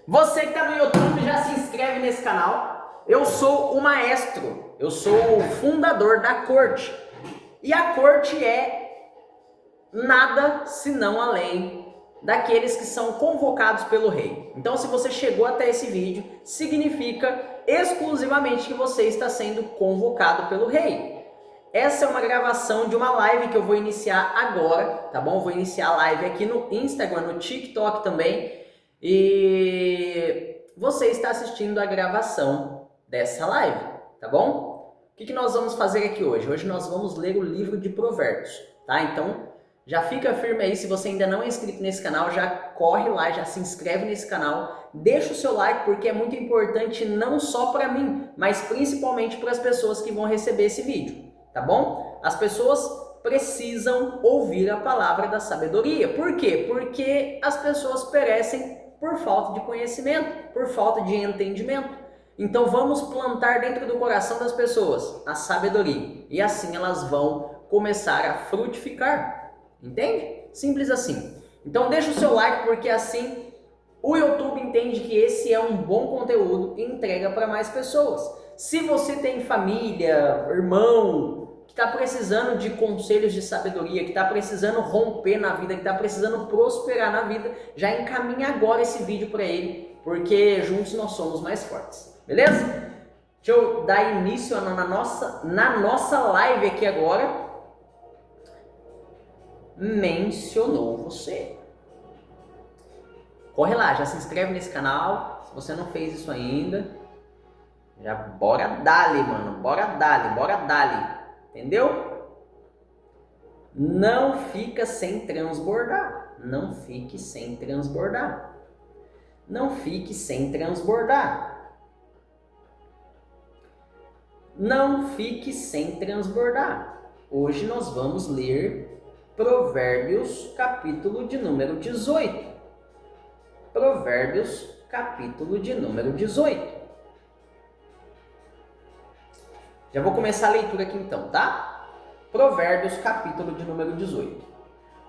Você que está no YouTube já se inscreve nesse canal. Eu sou o maestro, eu sou o fundador da corte. E a corte é nada senão além daqueles que são convocados pelo rei. Então, se você chegou até esse vídeo, significa exclusivamente que você está sendo convocado pelo rei. Essa é uma gravação de uma live que eu vou iniciar agora, tá bom? Vou iniciar a live aqui no Instagram, no TikTok também. E você está assistindo a gravação dessa live, tá bom? O que nós vamos fazer aqui hoje? Hoje nós vamos ler o livro de Provérbios, tá? Então, já fica firme aí, se você ainda não é inscrito nesse canal, já corre lá, já se inscreve nesse canal, deixa o seu like porque é muito importante não só para mim, mas principalmente para as pessoas que vão receber esse vídeo, tá bom? As pessoas precisam ouvir a palavra da sabedoria. Por quê? Porque as pessoas perecem por falta de conhecimento, por falta de entendimento. Então vamos plantar dentro do coração das pessoas a sabedoria e assim elas vão começar a frutificar. Entende? Simples assim. Então deixa o seu like porque assim o YouTube entende que esse é um bom conteúdo e entrega para mais pessoas. Se você tem família, irmão, que está precisando de conselhos de sabedoria, que está precisando romper na vida, que está precisando prosperar na vida, já encaminha agora esse vídeo para ele, porque juntos nós somos mais fortes. Beleza? Deixa eu dar início na nossa live aqui agora. Mencionou você. Corre lá, já se inscreve nesse canal, se você não fez isso ainda. Já bora dali, mano, bora dali. Entendeu? Não fica sem transbordar. Não fique sem transbordar. Não fique sem transbordar. Não fique sem transbordar. Hoje nós vamos ler Provérbios, capítulo de número 18. Provérbios, capítulo de número 18. Já vou começar a leitura aqui então, tá? Provérbios, capítulo de número 18.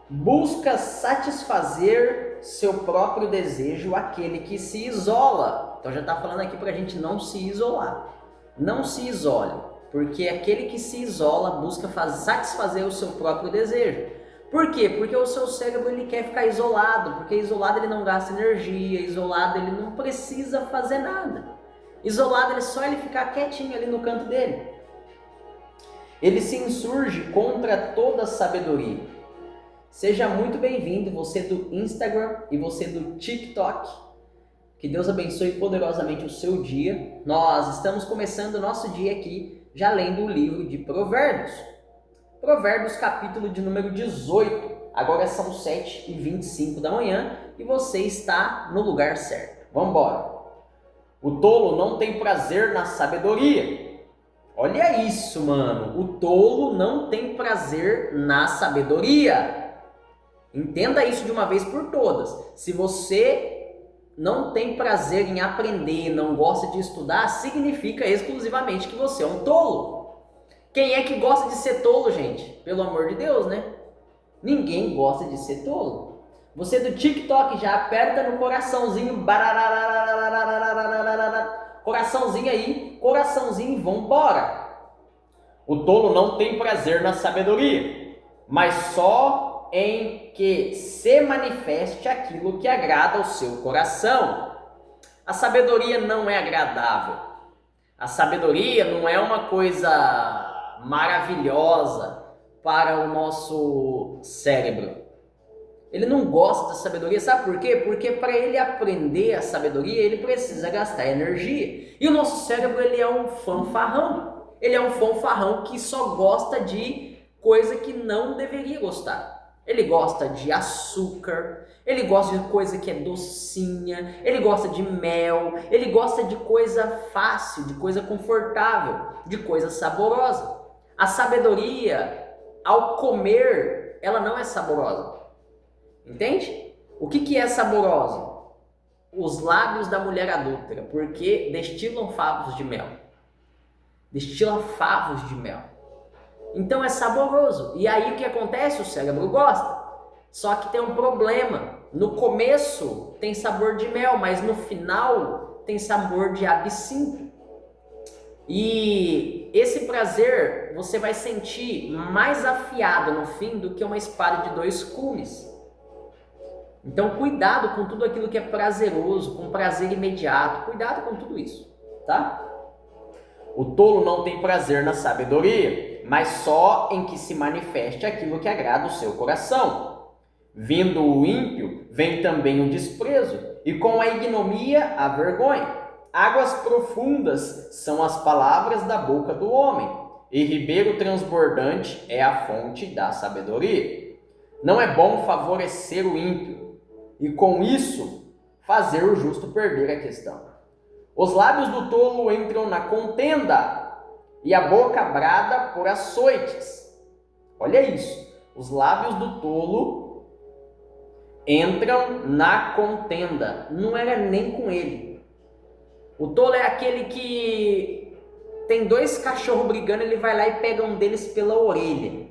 Busca satisfazer seu próprio desejo aquele que se isola. Então já está falando aqui para a gente não se isolar. Não se isole, porque aquele que se isola busca satisfazer o seu próprio desejo. Por quê? Porque o seu cérebro ele quer ficar isolado, porque isolado ele não gasta energia, isolado ele não precisa fazer nada. Isolado ele só ele ficar quietinho ali no canto dele. Ele se insurge contra toda a sabedoria. Seja muito bem-vindo, você do Instagram e você do TikTok. Que Deus abençoe poderosamente o seu dia. Nós estamos começando o nosso dia aqui, já lendo o livro de Provérbios. Provérbios, capítulo de número 18. Agora são 7h25 da manhã e você está no lugar certo. Vamos embora. O tolo não tem prazer na sabedoria. Olha isso, mano. O tolo não tem prazer na sabedoria. Entenda isso de uma vez por todas. Se você não tem prazer em aprender, não gosta de estudar, significa exclusivamente que você é um tolo. Quem é que gosta de ser tolo, gente? Pelo amor de Deus, né? Ninguém gosta de ser tolo. Você do TikTok já aperta no coraçãozinho, coraçãozinho aí, coraçãozinho e vambora. O tolo não tem prazer na sabedoria, mas só em que se manifeste aquilo que agrada ao seu coração. A sabedoria não é agradável. A sabedoria não é uma coisa maravilhosa para o nosso cérebro. Ele não gosta da sabedoria, sabe por quê? Porque para ele aprender a sabedoria, ele precisa gastar energia. E o nosso cérebro, ele é um fanfarrão. Ele é um fanfarrão que só gosta de coisa que não deveria gostar. Ele gosta de açúcar, ele gosta de coisa que é docinha, ele gosta de mel, ele gosta de coisa fácil, de coisa confortável, de coisa saborosa. A sabedoria, ao comer, ela não é saborosa. Entende? O que é saboroso? Os lábios da mulher adúltera, porque destilam favos de mel. Destila favos de mel. Então é saboroso. E aí o que acontece? O cérebro gosta. Só que tem um problema. no começo tem sabor de mel, mas no final tem sabor de absinto. E esse prazer você vai sentir mais afiado no fim do que uma espada de 2 gumes. Então cuidado com tudo aquilo que é prazeroso, com prazer imediato, cuidado com tudo isso, tá? O tolo não tem prazer na sabedoria, mas só em que se manifeste aquilo que agrada o seu coração. Vindo o ímpio, vem também o desprezo, e com a ignomia a vergonha. Águas profundas são as palavras da boca do homem, e ribeiro transbordante é a fonte da sabedoria. Não é bom favorecer o ímpio, e com isso fazer o justo perder a questão. Os lábios do tolo entram na contenda, e a boca brada por açoites. Olha isso, os lábios do tolo entram na contenda, não era nem com ele. O tolo é aquele que tem 2 cachorros brigando, ele vai lá e pega um deles pela orelha.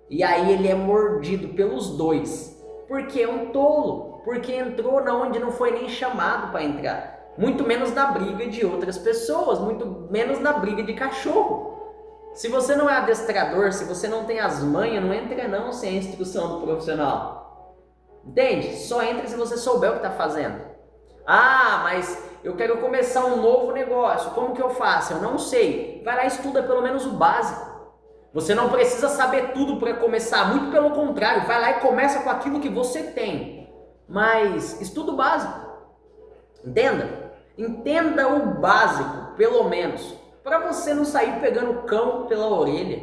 E aí ele é mordido pelos 2. Porque é um tolo, porque entrou na onde não foi nem chamado para entrar. Muito menos na briga de outras pessoas, muito menos na briga de cachorro. Se você não é adestrador, se você não tem as manhas, não entra não sem a instrução do profissional. Entende? Só entra se você souber o que está fazendo. Ah, mas eu quero começar um novo negócio, como que eu faço? Eu não sei. Vai lá e estuda pelo menos o básico. Você não precisa saber tudo para começar, muito pelo contrário, vai lá e começa com aquilo que você tem. Mas estuda o básico. Entenda? Entenda o básico, pelo menos, para você não sair pegando o cão pela orelha.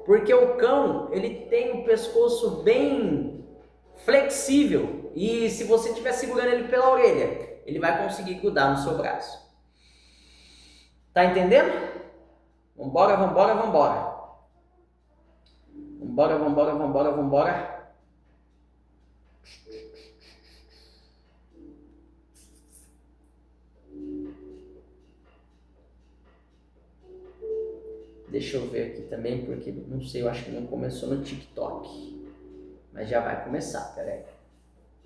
Porque o cão, ele tem o pescoço bem flexível. E se você estiver segurando ele pela orelha, ele vai conseguir grudar no seu braço. Tá entendendo? Vambora, vambora, vambora. Vambora, vambora, vambora, vambora. Deixa eu ver aqui também, porque não sei, eu acho que não começou no TikTok. Mas já vai começar, peraí.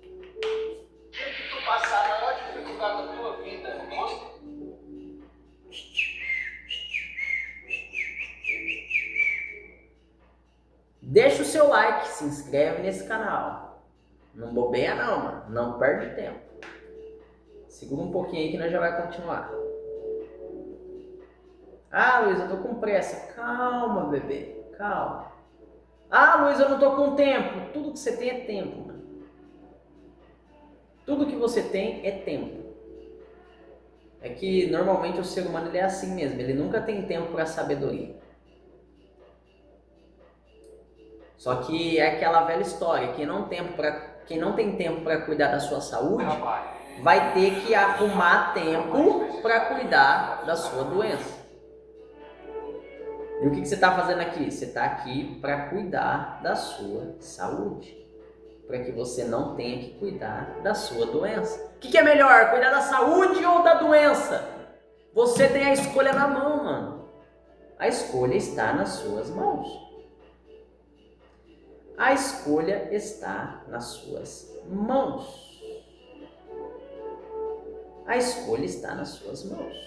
Tu passar a maior dificuldade da tua vida, mostra. Deixa o seu like, se inscreve nesse canal. Não bobeia não, mano. Não perde tempo. Segura um pouquinho aí que nós já vai continuar. Ah, Luiz, eu tô com pressa. Calma, bebê. Calma. Ah, Luiz, eu não tô com tempo. Tudo que você tem é tempo, mano. Tudo que você tem é tempo. É que normalmente o ser humano ele é assim mesmo. Ele nunca tem tempo para sabedoria. Só que é aquela velha história. Quem não tem tempo para cuidar da sua saúde, vai ter que arrumar tempo para cuidar da sua doença. E o que você está fazendo aqui? Você está aqui para cuidar da sua saúde. Para que você não tenha que cuidar da sua doença. O que é melhor? Cuidar da saúde ou da doença? Você tem a escolha na mão, mano. A escolha está nas suas mãos. A escolha está nas suas mãos. A escolha está nas suas mãos.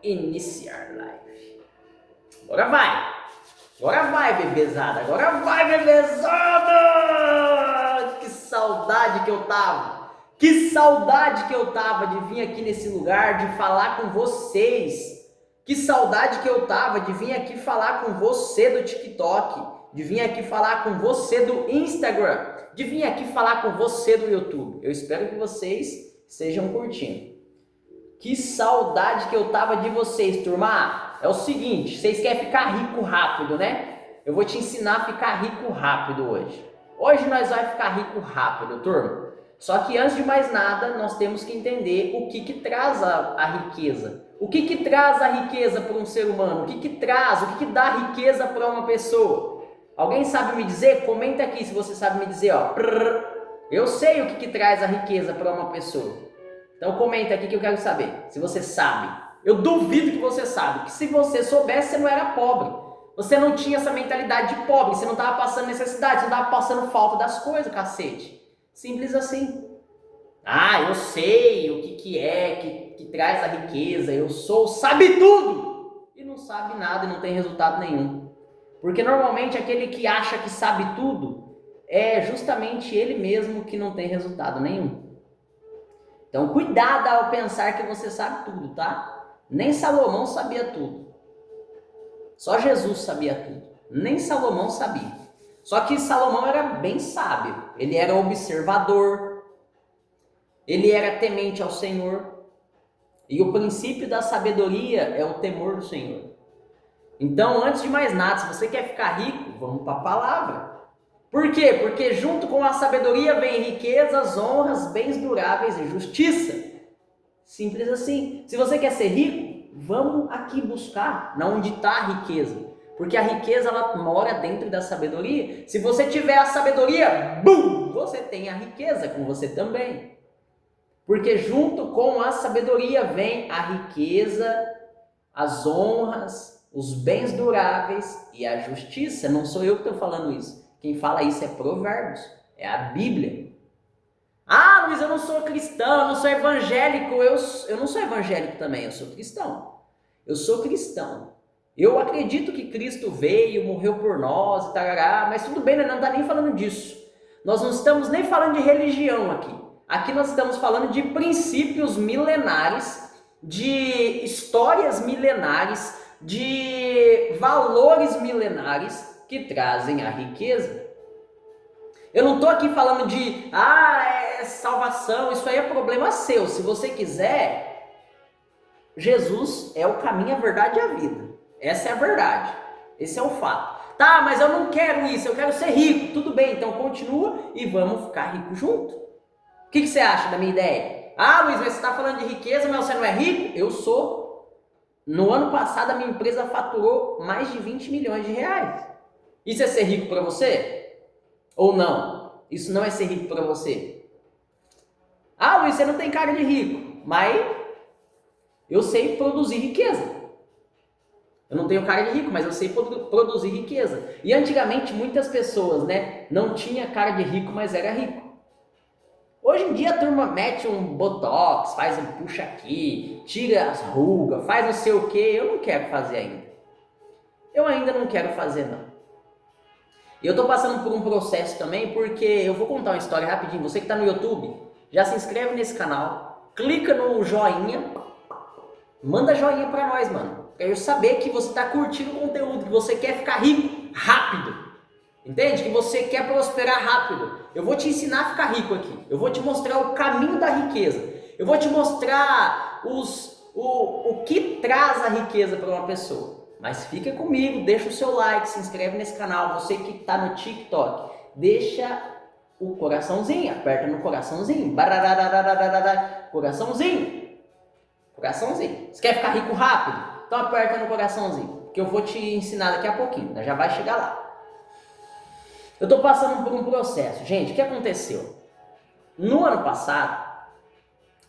Iniciar live. Agora vai. Agora vai, bebezada. Agora vai, bebezada. Que saudade que eu tava. Que saudade que eu tava de vir aqui nesse lugar, de falar com vocês. Que saudade que eu tava de vir aqui falar com você do TikTok. De vir aqui falar com você do Instagram. De vir aqui falar com você do YouTube. Eu espero que vocês estejam curtindo. Que saudade que eu tava de vocês, turma. É o seguinte, vocês querem ficar rico rápido, né? Eu vou te ensinar a ficar rico rápido hoje. Hoje nós vamos ficar rico rápido, turma. Só que antes de mais nada, nós temos que entender o que traz a riqueza. O que traz a riqueza para um ser humano? O que traz, o que dá riqueza para uma pessoa? Alguém sabe me dizer? Comenta aqui se você sabe me dizer, ó. Eu sei o que traz a riqueza para uma pessoa. Então comenta aqui que eu quero saber, se você sabe. Eu duvido que você sabe, que se você soubesse, você não era pobre. Você não tinha essa mentalidade de pobre, você não estava passando necessidade, você não estava passando falta das coisas, cacete. Simples assim. Ah, eu sei o que é que traz a riqueza, eu sou, sabe tudo! E não sabe nada e não tem resultado nenhum. Porque normalmente aquele que acha que sabe tudo é justamente ele mesmo que não tem resultado nenhum. Então cuidado ao pensar que você sabe tudo, tá? Nem Salomão sabia tudo. Só Jesus sabia tudo. Nem Salomão sabia. Só que Salomão era bem sábio. Ele era observador. Ele era temente ao Senhor. E o princípio da sabedoria é o temor do Senhor. Então, antes de mais nada, se você quer ficar rico, vamos para a palavra. Por quê? Porque junto com a sabedoria vem riquezas, honras, bens duráveis e justiça. Simples assim. Se você quer ser rico, vamos aqui buscar na onde está a riqueza. Porque a riqueza ela mora dentro da sabedoria. Se você tiver a sabedoria, bum, você tem a riqueza com você também. Porque junto com a sabedoria vem a riqueza, as honras, os bens duráveis e a justiça. Não sou eu que estou falando isso. Quem fala isso é Provérbios, é a Bíblia. Ah, Luiz, eu não sou cristão, eu não sou evangélico. Eu não sou evangélico também, eu sou cristão. Eu sou cristão. Eu acredito que Cristo veio, morreu por nós e tarará, mas tudo bem, né? Não está nem falando disso. Nós não estamos nem falando de religião aqui. Aqui nós estamos falando de princípios milenares, de histórias milenares, de valores milenares que trazem a riqueza. Eu não estou aqui falando de, é salvação, isso aí é problema seu. Se você quiser, Jesus é o caminho, a verdade e a vida. Essa é a verdade, esse é o fato. Tá, mas eu não quero isso, eu quero ser rico. Tudo bem, então continua e vamos ficar ricos junto. O que você acha da minha ideia? Ah, Luiz, mas você está falando de riqueza, mas você não é rico? Eu sou. No ano passado, a minha empresa faturou mais de 20 milhões de reais. Isso é ser rico para você? Ou não? Isso não é ser rico para você. Ah, Luiz, você não tem cara de rico, mas eu sei produzir riqueza. Eu não tenho cara de rico, mas eu sei produzir riqueza. E antigamente muitas pessoas, não tinha cara de rico, mas era rico. Hoje em dia a turma mete um botox, faz um puxa aqui, tira as rugas, faz não sei o que. Eu não quero fazer ainda. Eu ainda não quero fazer não. E eu tô passando por um processo também, porque eu vou contar uma história rapidinho. Você que está no YouTube, já se inscreve nesse canal, clica no joinha, manda joinha pra nós, mano. Pra eu saber que você tá curtindo o conteúdo, que você quer ficar rico rápido. Entende? Que você quer prosperar rápido. Eu vou te ensinar a ficar rico aqui. Eu vou te mostrar o caminho da riqueza. Eu vou te mostrar o que traz a riqueza para uma pessoa. Mas fica comigo, deixa o seu like, se inscreve nesse canal. Você que está no TikTok, deixa o coraçãozinho, aperta no coraçãozinho. Coraçãozinho. Coraçãozinho. Você quer ficar rico rápido? Então aperta no coraçãozinho, que eu vou te ensinar daqui a pouquinho. Já vai chegar lá. Eu estou passando por um processo. Gente, o que aconteceu? No ano passado,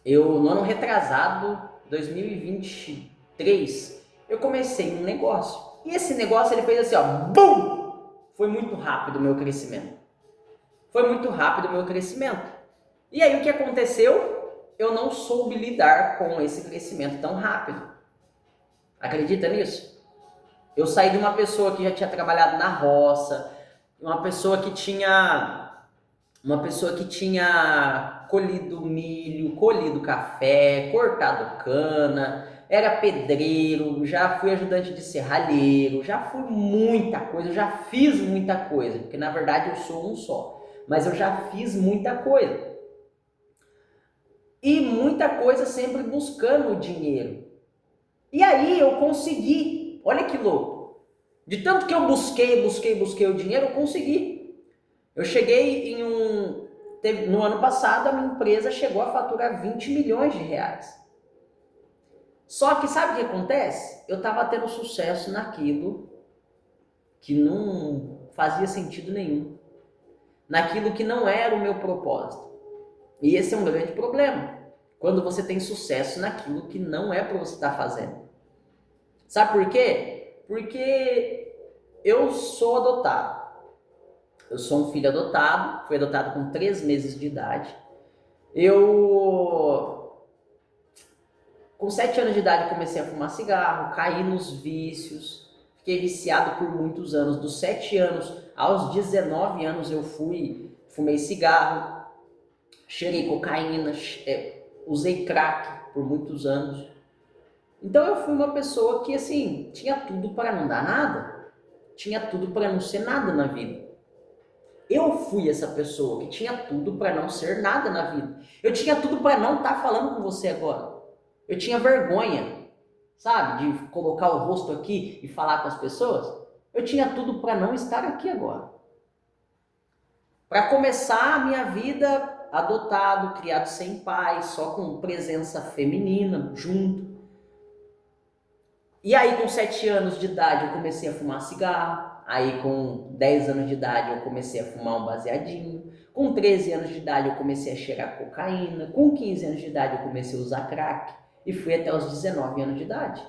no ano retrasado, 2023, eu comecei um negócio. E esse negócio ele fez assim, ó, BUM! Foi muito rápido o meu crescimento. Foi muito rápido o meu crescimento. E aí o que aconteceu? Eu não soube lidar com esse crescimento tão rápido. Acredita nisso? Eu saí de uma pessoa que já tinha trabalhado na roça, uma pessoa que tinha colhido milho, colhido café, cortado cana, era pedreiro, já fui ajudante de serralheiro, já fui muita coisa, eu já fiz muita coisa, porque na verdade eu sou um só, mas eu já fiz muita coisa. E muita coisa sempre buscando o dinheiro. E aí eu consegui, olha que louco. De tanto que eu busquei o dinheiro, eu consegui. Eu cheguei no ano passado, a minha empresa chegou a faturar 20 milhões de reais. Só que sabe o que acontece? Eu estava tendo sucesso naquilo que não fazia sentido nenhum. Naquilo que não era o meu propósito. E esse é um grande problema. quando você tem sucesso naquilo que não é para você estar fazendo. Sabe por quê? Porque eu sou adotado. Eu sou um filho adotado, fui adotado com 3 meses de idade. Com 7 anos de idade, comecei a fumar cigarro, caí nos vícios, fiquei viciado por muitos anos. Dos 7 anos aos 19 anos eu fumei cigarro, cheirei cocaína, usei crack por muitos anos. Então eu fui uma pessoa que, assim, tinha tudo para não dar nada, tinha tudo para não ser nada na vida. Eu fui essa pessoa que tinha tudo para não ser nada na vida. Eu tinha tudo para não estar falando com você agora. Eu tinha vergonha, sabe, de colocar o rosto aqui e falar com as pessoas. Eu tinha tudo para não estar aqui agora. Para começar a minha vida adotado, criado sem pai, só com presença feminina junto. E aí com 7 anos de idade eu comecei a fumar cigarro. Aí com 10 anos de idade eu comecei a fumar um baseadinho. Com 13 anos de idade eu comecei a cheirar cocaína. Com 15 anos de idade eu comecei a usar crack. E fui até os 19 anos de idade.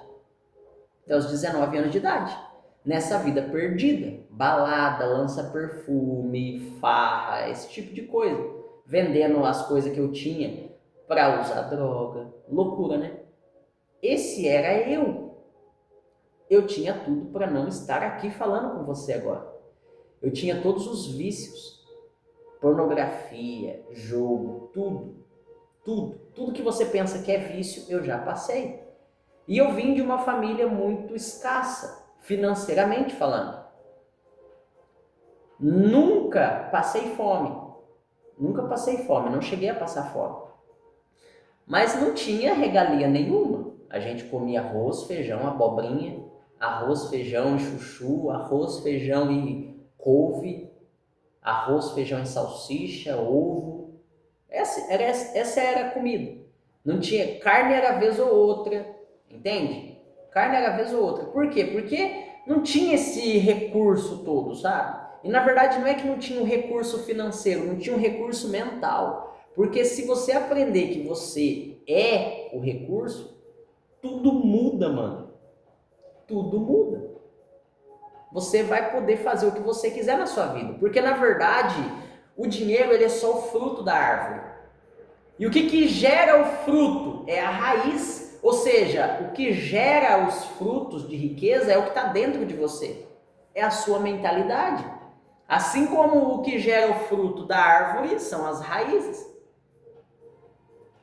Até os 19 anos de idade. Nessa vida perdida. Balada, lança-perfume, farra, esse tipo de coisa. Vendendo as coisas que eu tinha para usar droga. Loucura, né? Esse era eu. Eu tinha tudo para não estar aqui falando com você agora. Eu tinha todos os vícios. Pornografia, jogo, tudo que você pensa que é vício, eu já passei. E eu vim de uma família muito escassa, financeiramente falando. Nunca passei fome, não cheguei a passar fome. Mas não tinha regalia nenhuma. A gente comia arroz, feijão, abobrinha, arroz, feijão e chuchu, arroz, feijão e couve, arroz, feijão e salsicha, ovo. Essa era a comida. Não tinha, carne era vez ou outra, entende? Carne era vez ou outra. Por quê? Porque não tinha esse recurso todo, sabe? E na verdade não é que não tinha um recurso financeiro, não tinha um recurso mental. Porque se você aprender que você é o recurso, tudo muda, mano. Tudo muda. Você vai poder fazer o que você quiser na sua vida. Porque na verdade, o dinheiro ele é só o fruto da árvore. E o que gera o fruto é a raiz. Ou seja, o que gera os frutos de riqueza é o que está dentro de você. É a sua mentalidade. Assim como o que gera o fruto da árvore são as raízes.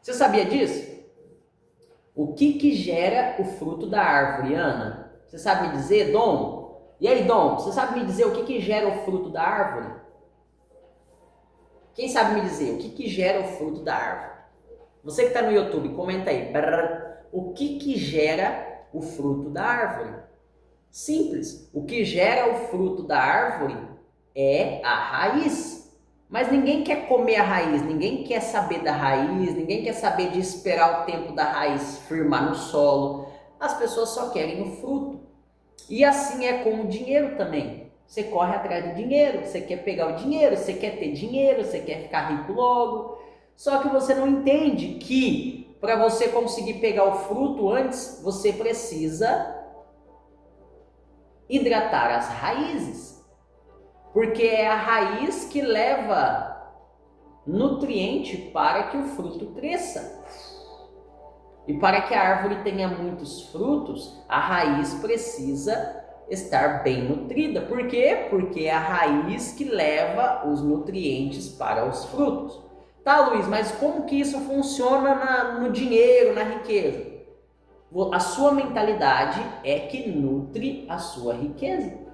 Você sabia disso? O que gera o fruto da árvore, Ana? Você sabe me dizer, Dom? E aí, Dom, você sabe me dizer o que gera o fruto da árvore? Quem sabe me dizer o que gera o fruto da árvore? Você que está no YouTube, comenta aí. O que gera o fruto da árvore? Simples. O que gera o fruto da árvore é a raiz. Mas ninguém quer comer a raiz, ninguém quer saber da raiz, ninguém quer saber de esperar o tempo da raiz firmar no solo. As pessoas só querem o fruto. E assim é com o dinheiro também. Você corre atrás do dinheiro, você quer pegar o dinheiro, você quer ter dinheiro, você quer ficar rico logo. Só que você não entende que para você conseguir pegar o fruto antes, você precisa hidratar as raízes. Porque é a raiz que leva nutriente para que o fruto cresça. E para que a árvore tenha muitos frutos, a raiz precisa estar bem nutrida. Por quê? Porque é a raiz que leva os nutrientes para os frutos. Tá, Luiz, mas como que isso funciona no dinheiro, na riqueza? A sua mentalidade é que nutre a sua riqueza.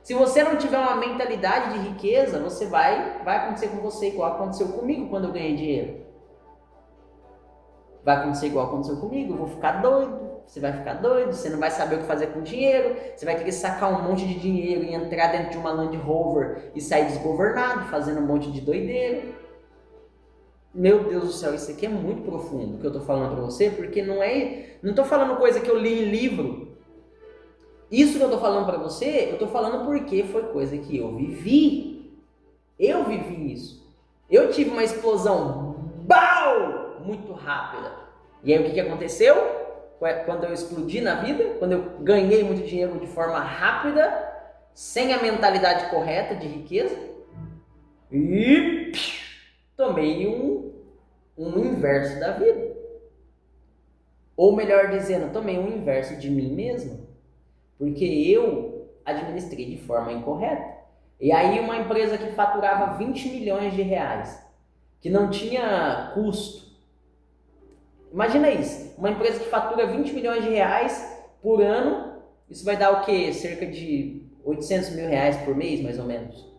Se você não tiver uma mentalidade de riqueza, vai acontecer com você igual aconteceu comigo quando eu ganhei dinheiro. Vai acontecer igual aconteceu comigo, eu vou ficar doido, você vai ficar doido, você não vai saber o que fazer com o dinheiro, você vai querer sacar um monte de dinheiro e entrar dentro de uma Land Rover e sair desgovernado, fazendo um monte de doideira. Meu Deus do céu, isso aqui é muito profundo que eu tô falando pra você, porque não tô falando coisa que eu li em livro. Isso que eu tô falando pra você, eu tô falando porque foi coisa que eu vivi. Eu vivi isso. Eu tive uma explosão, BAU! muito rápida. E aí o que aconteceu? Quando eu explodi na vida, quando eu ganhei muito dinheiro de forma rápida, sem a mentalidade correta de riqueza, e tomei um inverso da vida. Ou melhor dizendo, tomei um inverso de mim mesmo. Porque eu administrei de forma incorreta. E aí uma empresa que faturava 20 milhões de reais, que não tinha custo. Imagina isso, uma empresa que fatura 20 milhões de reais por ano, isso vai dar o quê? Cerca de 800 mil reais por mês, mais ou menos.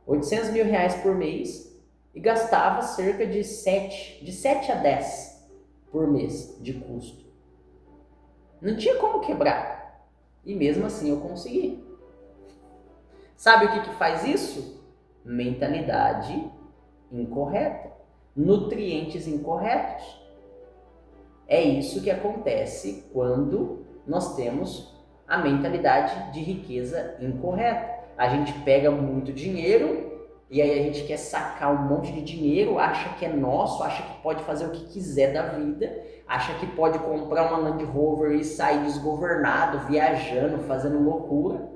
800 mil reais por mês e gastava cerca de 7 a 10 por mês de custo. Não tinha como quebrar. E mesmo assim eu consegui. Sabe o que faz isso? Mentalidade incorreta. Nutrientes incorretos. É isso que acontece quando nós temos a mentalidade de riqueza incorreta. A gente pega muito dinheiro e aí a gente quer sacar um monte de dinheiro, acha que é nosso, acha que pode fazer o que quiser da vida, acha que pode comprar uma Land Rover e sair desgovernado, viajando, fazendo loucura,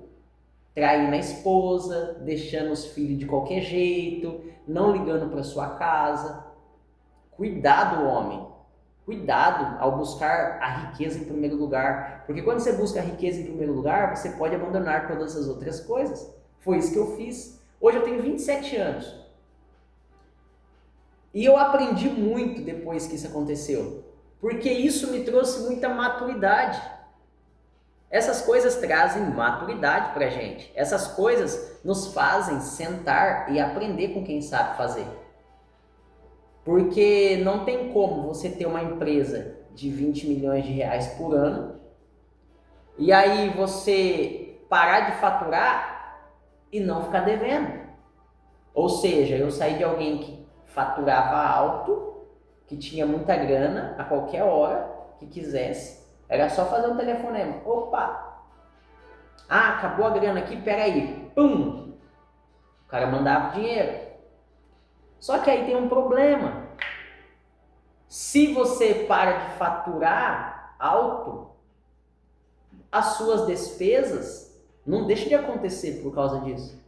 traindo a esposa, deixando os filhos de qualquer jeito, não ligando para sua casa. Cuidado, homem. Cuidado ao buscar a riqueza em primeiro lugar. Porque quando você busca a riqueza em primeiro lugar, você pode abandonar todas as outras coisas. Foi isso que eu fiz. Hoje eu tenho 27 anos. E eu aprendi muito depois que isso aconteceu. Porque isso me trouxe muita maturidade. Essas coisas trazem maturidade pra gente. Essas coisas nos fazem sentar e aprender com quem sabe fazer. Porque não tem como você ter uma empresa de 20 milhões de reais por ano e aí você parar de faturar e não ficar devendo. Ou seja, eu saí de alguém que faturava alto, que tinha muita grana a qualquer hora que quisesse. Era só fazer um telefonema. Opa! Ah, acabou a grana aqui, peraí. Pum! O cara mandava dinheiro. Só que aí tem um problema. Se você para de faturar alto, as suas despesas não deixam de acontecer por causa disso.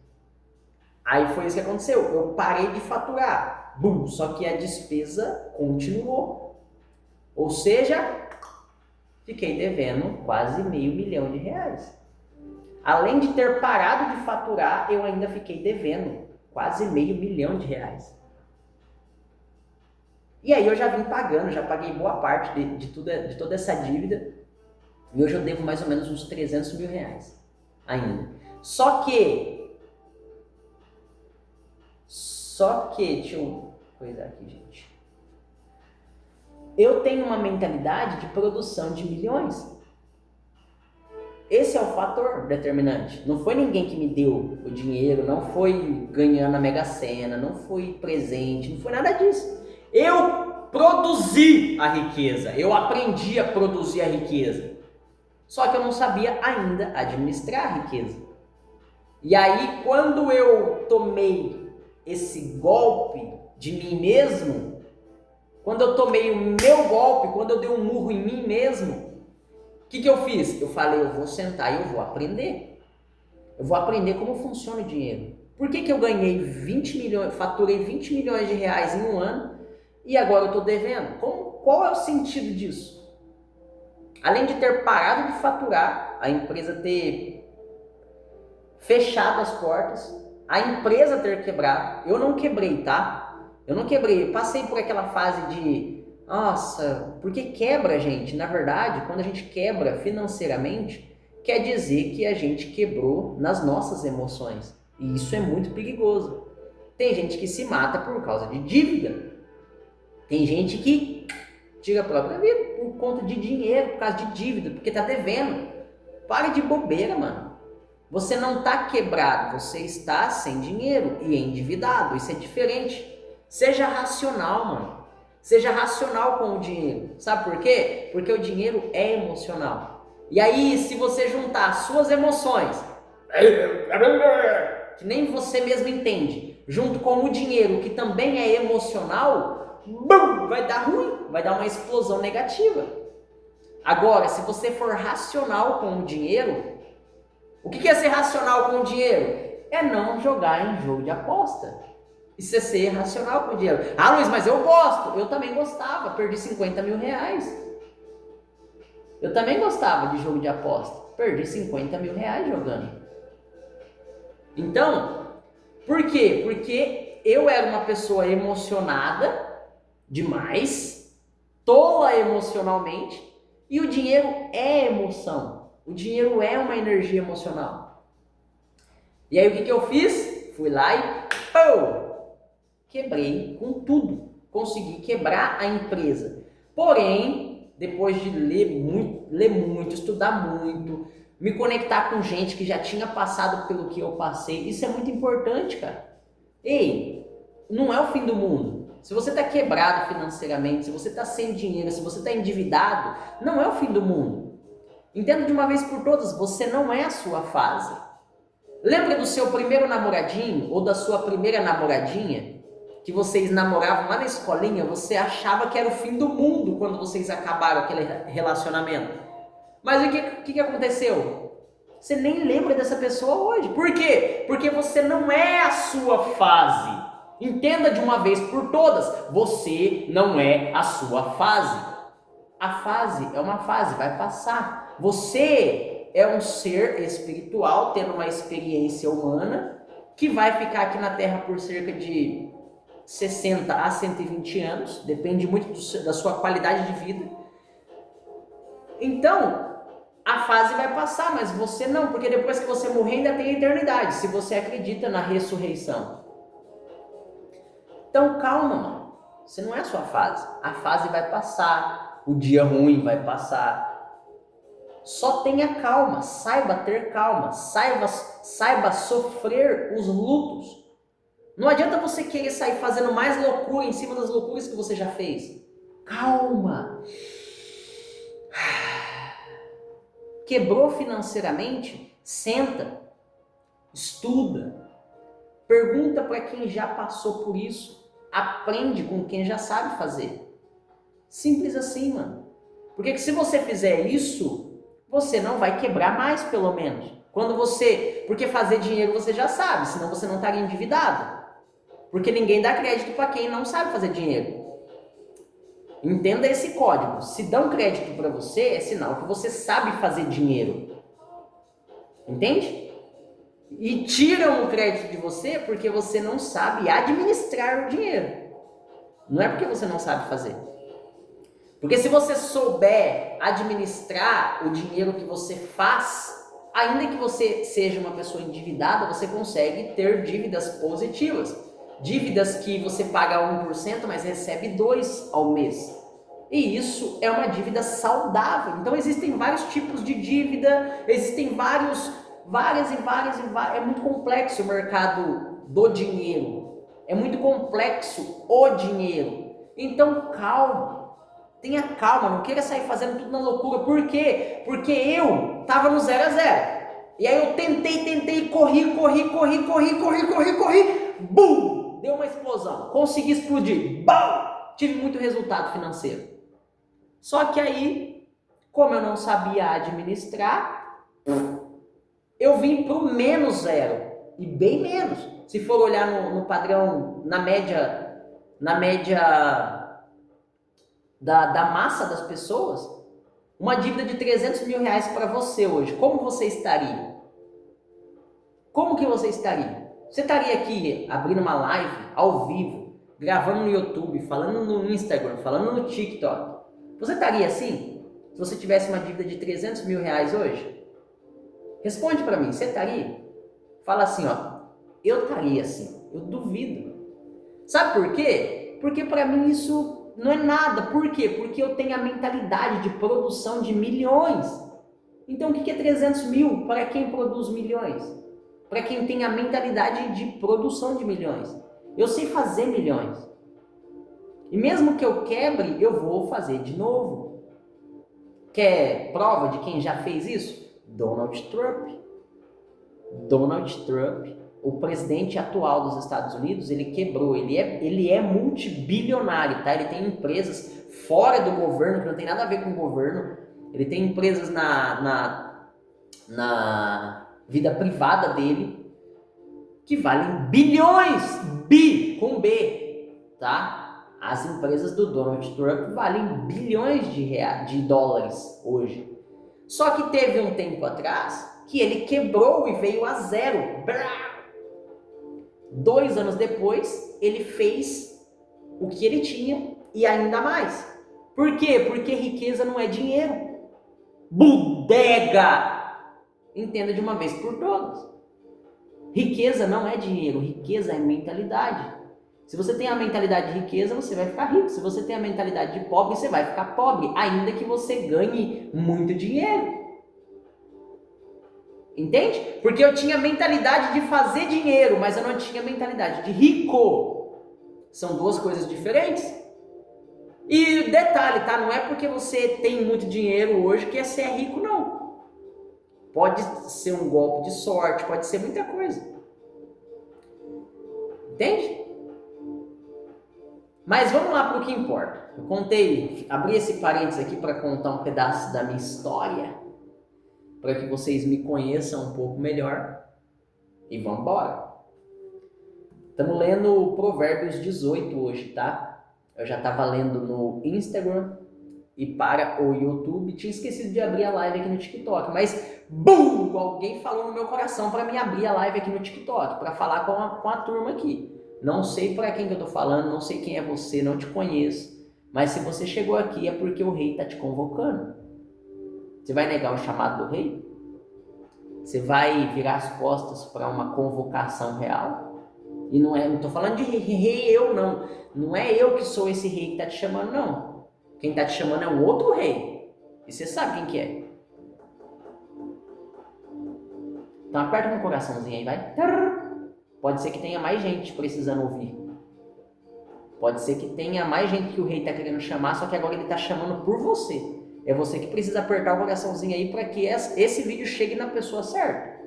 Aí foi isso que aconteceu. Eu parei de faturar. Bum! Só que a despesa continuou. Ou seja, fiquei devendo quase R$500 mil. Além de ter parado de faturar, eu ainda fiquei devendo quase R$500 mil. E aí eu já vim pagando, já paguei boa parte de toda essa dívida. E hoje eu devo mais ou menos uns R$300 mil ainda. Só que, deixa eu coisar aqui, gente. Eu tenho uma mentalidade de produção de milhões. Esse é o fator determinante. Não foi ninguém que me deu o dinheiro, não foi ganhando a Mega Sena, não foi presente, não foi nada disso. Eu produzi a riqueza, eu aprendi a produzir a riqueza. Só que eu não sabia ainda administrar a riqueza. E aí, quando eu tomei esse golpe de mim mesmo, quando eu tomei o meu golpe, quando eu dei um murro em mim mesmo, o que eu fiz? Eu falei, eu vou sentar e eu vou aprender. Eu vou aprender como funciona o dinheiro. Por que eu ganhei 20 milhões, faturei 20 milhões de reais em um ano e agora eu estou devendo? Qual é o sentido disso? Além de ter parado de faturar, a empresa ter fechado as portas, a empresa ter quebrado, eu não quebrei, tá? Eu não quebrei, eu passei por aquela fase de, nossa, porque quebra, gente? Na verdade, quando a gente quebra financeiramente, quer dizer que a gente quebrou nas nossas emoções. E isso é muito perigoso. Tem gente que se mata por causa de dívida. Tem gente que tira a própria vida por conta de dinheiro, por causa de dívida, porque tá devendo. Pare de bobeira, mano. Você não tá quebrado, você está sem dinheiro e endividado. Isso é diferente. Seja racional, mano. Seja racional com o dinheiro. Sabe por quê? Porque o dinheiro é emocional. E aí, se você juntar as suas emoções, que nem você mesmo entende, junto com o dinheiro, que também é emocional, bum, vai dar ruim, vai dar uma explosão negativa. Agora, se você for racional com o dinheiro, o que é ser racional com o dinheiro? É não jogar em jogo de aposta. Isso é ser racional com o dinheiro. Ah, Luiz, mas eu gosto. Eu também gostava, perdi 50 mil reais. Eu também gostava de jogo de aposta, perdi 50 mil reais jogando. Então, por quê? Porque eu era uma pessoa emocionada demais, tola emocionalmente, e o dinheiro é emoção. O dinheiro é uma energia emocional. E aí o que eu fiz? Fui lá e quebrei com tudo. Consegui quebrar a empresa. Porém, depois de ler muito, estudar muito, me conectar com gente que já tinha passado pelo que eu passei, isso é muito importante, cara. Ei, não é o fim do mundo. Se você está quebrado financeiramente, se você está sem dinheiro, se você está endividado, não é o fim do mundo. Entenda de uma vez por todas, você não é a sua fase. Lembra do seu primeiro namoradinho ou da sua primeira namoradinha? Que vocês namoravam lá na escolinha, você achava que era o fim do mundo quando vocês acabaram aquele relacionamento. Mas o que aconteceu? Você nem lembra dessa pessoa hoje. Por quê? Porque você não é a sua fase. Entenda de uma vez por todas, você não é a sua fase. A fase é uma fase, vai passar. Você é um ser espiritual tendo uma experiência humana que vai ficar aqui na Terra por cerca de 60 a 120 anos, depende muito da sua qualidade de vida. Então, a fase vai passar, mas você não, porque depois que você morrer ainda tem a eternidade, se você acredita na ressurreição. Então calma, mano. Você não é a sua fase. A fase vai passar. O dia ruim vai passar. Só tenha calma. Saiba ter calma. Saiba sofrer os lutos. Não adianta você querer sair fazendo mais loucura em cima das loucuras que você já fez. Calma. Quebrou financeiramente? Senta. Estuda. Pergunta para quem já passou por isso. Aprende com quem já sabe fazer. Simples assim, mano. Porque se você fizer isso, você não vai quebrar mais, pelo menos. Porque fazer dinheiro você já sabe, senão você não estaria endividado. Porque ninguém dá crédito para quem não sabe fazer dinheiro. Entenda esse código. Se dão crédito para você, é sinal que você sabe fazer dinheiro. Entende? E tiram o crédito de você porque você não sabe administrar o dinheiro. Não é porque você não sabe fazer. Porque se você souber administrar o dinheiro que você faz, ainda que você seja uma pessoa endividada, você consegue ter dívidas positivas. Dívidas que você paga 1%, mas recebe 2% ao mês. E isso é uma dívida saudável. Então existem vários tipos de dívida, existem várias. É muito complexo o mercado do dinheiro. É muito complexo o dinheiro. Então calma, tenha calma, não queira sair fazendo tudo na loucura. Por quê? Porque eu tava no 0 a 0. E aí eu tentei, corri. Bum! Deu uma explosão. Consegui explodir. Bum! Tive muito resultado financeiro. Só que aí, como eu não sabia administrar, eu vim para o menos 0, e bem menos. Se for olhar no padrão, na média da massa das pessoas, uma dívida de 300 mil reais para você hoje, como você estaria? Como que você estaria? Você estaria aqui abrindo uma live ao vivo, gravando no YouTube, falando no Instagram, falando no TikTok. Você estaria assim? Se você tivesse uma dívida de 300 mil reais hoje? Responde para mim, você estaria? Fala assim, ó, eu estaria assim, eu duvido. Sabe por quê? Porque para mim isso não é nada. Por quê? Porque eu tenho a mentalidade de produção de milhões. Então o que é 300 mil para quem produz milhões? Para quem tem a mentalidade de produção de milhões. Eu sei fazer milhões. E mesmo que eu quebre, eu vou fazer de novo. Quer prova de quem já fez isso? Donald Trump. Donald Trump o presidente atual dos Estados Unidos, ele quebrou, ele é multibilionário, tá? Ele tem empresas fora do governo, que não tem nada a ver com o governo, ele tem empresas na vida privada dele, que valem bilhões, com B, tá? As empresas do Donald Trump valem bilhões de dólares hoje. Só que teve um tempo atrás que ele quebrou e veio a zero. 2 anos depois, ele fez o que ele tinha e ainda mais. Por quê? Porque riqueza não é dinheiro. Bodega! Entenda de uma vez por todas. Riqueza não é dinheiro, riqueza é mentalidade. Se você tem a mentalidade de riqueza, você vai ficar rico. Se você tem a mentalidade de pobre, você vai ficar pobre, ainda que você ganhe muito dinheiro. Entende? Porque eu tinha mentalidade de fazer dinheiro, mas eu não tinha mentalidade de rico. São duas coisas diferentes. E detalhe, tá? Não é porque você tem muito dinheiro hoje que você é rico, não. Pode ser um golpe de sorte, pode ser muita coisa. Entende? Mas vamos lá para o que importa. Eu abri esse parênteses aqui para contar um pedaço da minha história, para que vocês me conheçam um pouco melhor. E vamos embora. Estamos lendo Provérbios 18 hoje, tá? Eu já estava lendo no Instagram e para o YouTube. Tinha esquecido de abrir a live aqui no TikTok, mas BUM! Alguém falou no meu coração para mim abrir a live aqui no TikTok, para falar com a turma aqui. Não sei para quem que eu tô falando, não sei quem é você, não te conheço, mas se você chegou aqui é porque o rei tá te convocando. Você vai negar o chamado do rei? Você vai virar as costas para uma convocação real? E não tô falando de rei eu não. Não é eu que sou esse rei que tá te chamando, não. Quem tá te chamando é um outro rei. E você sabe quem que é. Então aperta no coraçãozinho aí, vai. Pode ser que tenha mais gente precisando ouvir. Pode ser que tenha mais gente que o rei tá querendo chamar, só que agora ele tá chamando por você. É você que precisa apertar o coraçãozinho aí para que esse vídeo chegue na pessoa certa.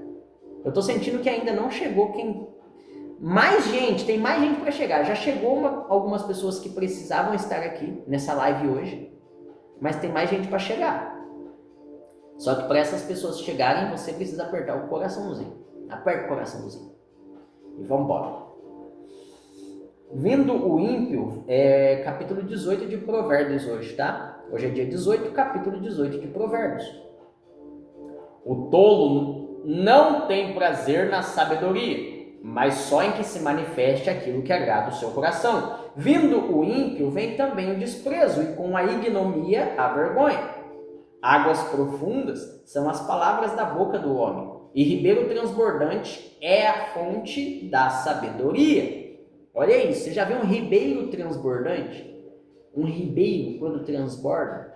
Eu tô sentindo que ainda não chegou quem... tem mais gente para chegar. Já chegou algumas pessoas que precisavam estar aqui nessa live hoje, mas tem mais gente para chegar. Só que para essas pessoas chegarem, você precisa apertar o coraçãozinho. Aperta o coraçãozinho. E vamos embora. Vindo o ímpio, capítulo 18 de Provérbios hoje, tá? Hoje é dia 18, capítulo 18 de Provérbios. O tolo não tem prazer na sabedoria, mas só em que se manifeste aquilo que agrada o seu coração. Vindo o ímpio, vem também o desprezo, e com a ignomia, a vergonha. Águas profundas são as palavras da boca do homem, e ribeiro transbordante é a fonte da sabedoria. Olha isso, você já viu um ribeiro transbordante? Um ribeiro, quando transborda,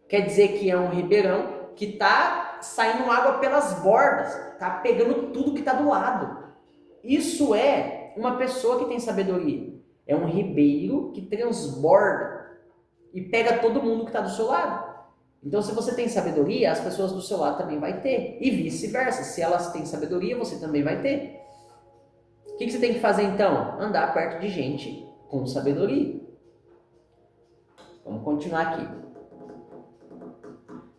quer dizer que é um ribeirão que está saindo água pelas bordas, está pegando tudo que está do lado. Isso é uma pessoa que tem sabedoria. É um ribeiro que transborda e pega todo mundo que está do seu lado. Então, se você tem sabedoria, as pessoas do seu lado também vai ter. E vice-versa. Se elas têm sabedoria, você também vai ter. O que você tem que fazer então? Andar perto de gente com sabedoria. Vamos continuar aqui.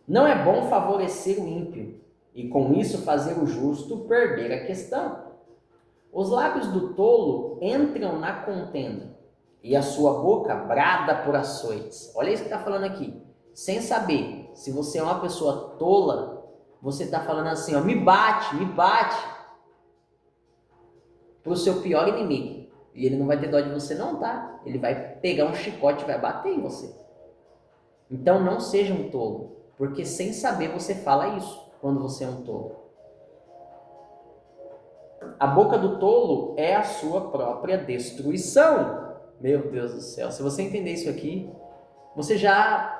Não é bom favorecer o ímpio, e com isso fazer o justo perder a questão. Os lábios do tolo entram na contenda, e a sua boca brada por açoites. Olha isso que está falando aqui. Sem saber, se você é uma pessoa tola, você está falando assim, ó, me bate, para o seu pior inimigo. E ele não vai ter dó de você não, tá? Ele vai pegar um chicote e vai bater em você. Então não seja um tolo, porque sem saber você fala isso quando você é um tolo. A boca do tolo é a sua própria destruição. Meu Deus do céu, se você entender isso aqui, você já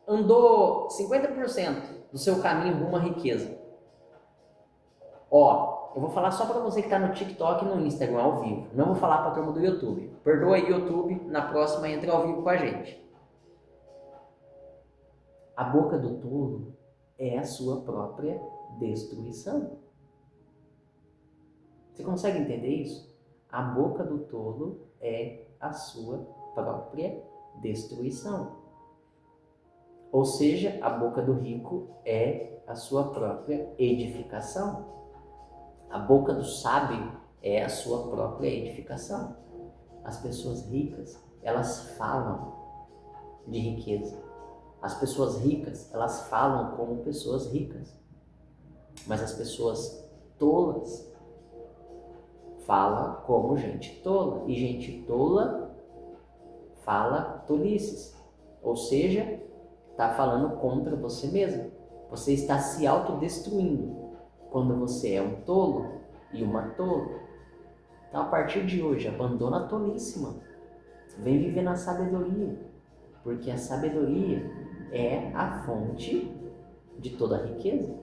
andou 50% do seu caminho rumo à riqueza. Ó, eu vou falar só para você que está no TikTok e no Instagram ao vivo. Não vou falar para a turma do YouTube. Perdoa aí, YouTube, na próxima entra ao vivo com a gente. A boca do tolo é a sua própria destruição. Você consegue entender isso? A boca do tolo é a sua própria destruição. Ou seja, a boca do rico é a sua própria edificação. A boca do sábio é a sua própria edificação. As pessoas ricas, elas falam de riqueza. As pessoas ricas, elas falam como pessoas ricas. Mas as pessoas tolas falam como gente tola. E gente tola fala tolices. Ou seja, está falando contra você mesmo. Você está se autodestruindo quando você é um tolo e uma tola. Então, a partir de hoje, abandona a tolice, mano. Vem viver na sabedoria. Porque a sabedoria é a fonte de toda a riqueza.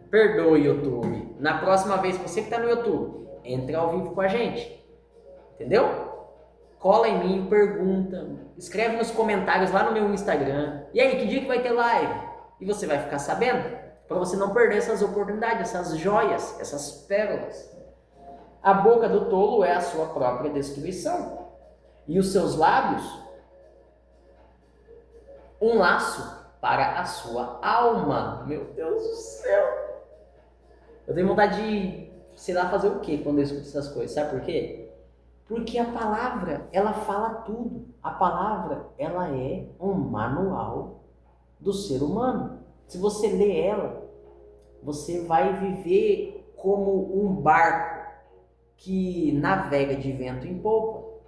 Perdoe, YouTube. Na próxima vez, você que está no YouTube, entre ao vivo com a gente. Entendeu? Cola em mim, pergunta, escreve nos comentários lá no meu Instagram. E aí, que dia que vai ter live? E você vai ficar sabendo, para você não perder essas oportunidades, essas joias, essas pérolas. A boca do tolo é a sua própria destruição. E os seus lábios, um laço para a sua alma. Meu Deus do céu. Eu tenho vontade de, sei lá, fazer o quê quando eu escuto essas coisas? Sabe por quê? Porque a palavra, ela fala tudo. A palavra, ela é um manual do ser humano. Se você lê ela, você vai viver como um barco que navega de vento em popa.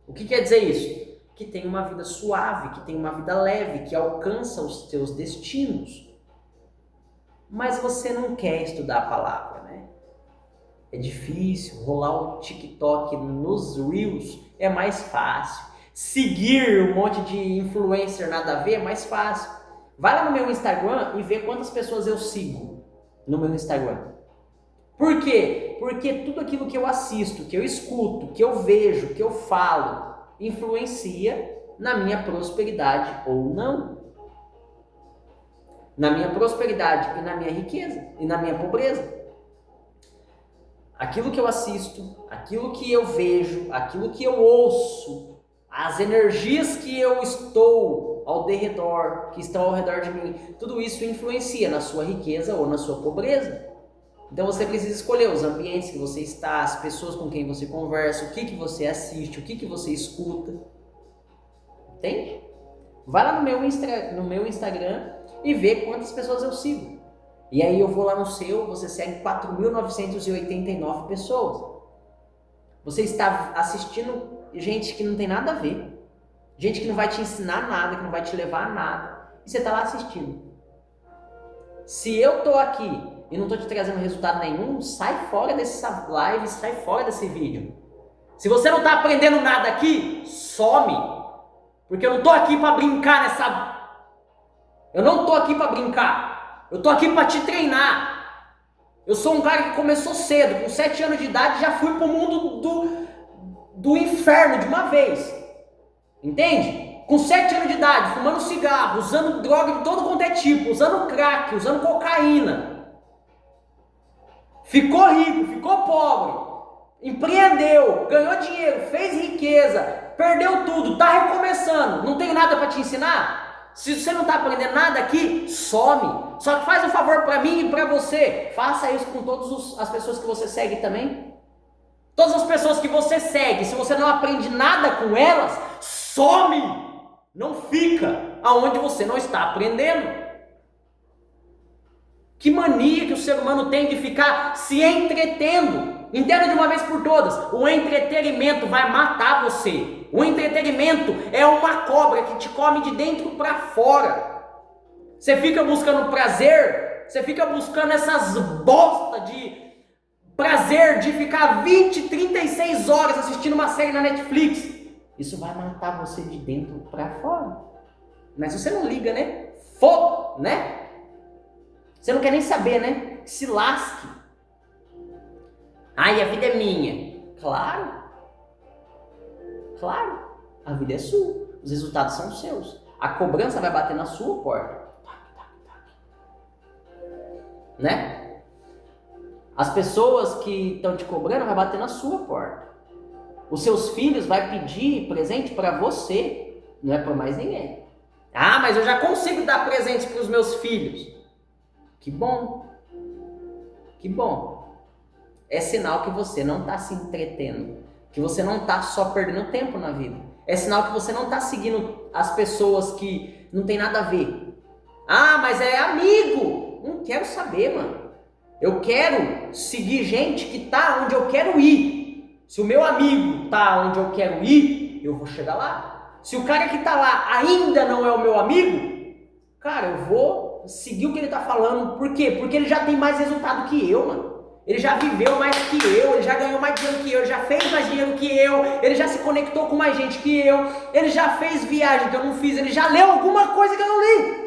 O que quer dizer isso? Que tem uma vida suave, que tem uma vida leve, que alcança os teus destinos. Mas você não quer estudar a palavra, né? É difícil, rolar o TikTok nos Reels é mais fácil. Seguir um monte de influencer nada a ver é mais fácil. Vai lá no meu Instagram e vê quantas pessoas eu sigo no meu Instagram. Por quê? Porque tudo aquilo que eu assisto, que eu escuto, que eu vejo, que eu falo, influencia na minha prosperidade ou não. Na minha prosperidade e na minha riqueza e na minha pobreza. Aquilo que eu assisto, aquilo que eu vejo, aquilo que eu ouço, as energias que eu estou ao redor, que estão ao redor de mim, tudo isso influencia na sua riqueza ou na sua pobreza. Então você precisa escolher os ambientes que você está, as pessoas com quem você conversa, o que você assiste, o que você escuta. Entende? Vai lá no meu Instagram e vê quantas pessoas eu sigo. E aí eu vou lá no seu, você segue 4.989 pessoas. Você está assistindo gente que não tem nada a ver. Gente que não vai te ensinar nada, que não vai te levar a nada. E você está lá assistindo. Se eu estou aqui e não estou te trazendo resultado nenhum, sai fora dessa live, sai fora desse vídeo. Se você não está aprendendo nada aqui, some. Porque eu não estou aqui para brincar nessa... Eu não estou aqui para brincar. Eu estou aqui para te treinar. Eu sou um cara que começou cedo. Com 7 anos de idade já fui para o mundo do inferno de uma vez. Entende? Com 7 anos de idade, fumando cigarro, usando droga de todo quanto é tipo, usando crack, usando cocaína. Ficou rico, ficou pobre. Empreendeu, ganhou dinheiro, fez riqueza, perdeu tudo, está recomeçando. Não tenho nada para te ensinar? Se você não está aprendendo nada aqui, some. Só que faz um favor para mim e para você. Faça isso com todas as pessoas que você segue também. Todas as pessoas que você segue, se você não aprende nada com elas, some. Não fica aonde você não está aprendendo. Que mania que o ser humano tem de ficar se entretendo. Entenda de uma vez por todas, o entretenimento vai matar você. O entretenimento é uma cobra que te come de dentro para fora. Você fica buscando prazer, você fica buscando essas bosta de prazer de ficar 20, 36 horas assistindo uma série na Netflix. Isso vai matar você de dentro para fora. Mas você não liga, né? Foda, né? Você não quer nem saber, né? Se lasque. Ai, a vida é minha. Claro. Claro. A vida é sua. Os resultados são seus. A cobrança vai bater na sua porta. Né? As pessoas que estão te cobrando vai bater na sua porta. Os seus filhos vai pedir presente para você, não é para mais ninguém. Ah, mas eu já consigo dar presentes para os meus filhos. Que bom. Que bom. É sinal que você não está se entretendo, que você não está só perdendo tempo na vida. É sinal que você não está seguindo as pessoas que não tem nada a ver. Ah, mas é amigo. Não quero saber, mano. Eu quero seguir gente que tá onde eu quero ir. Se o meu amigo tá onde eu quero ir, eu vou chegar lá. Se o cara que tá lá ainda não é o meu amigo, cara, eu vou seguir o que ele tá falando. Por quê? Porque ele já tem mais resultado que eu, mano. Ele já viveu mais que eu, ele já ganhou mais dinheiro que eu, ele já fez mais dinheiro que eu, ele já se conectou com mais gente que eu, ele já fez viagem que eu não fiz, ele já leu alguma coisa que eu não li.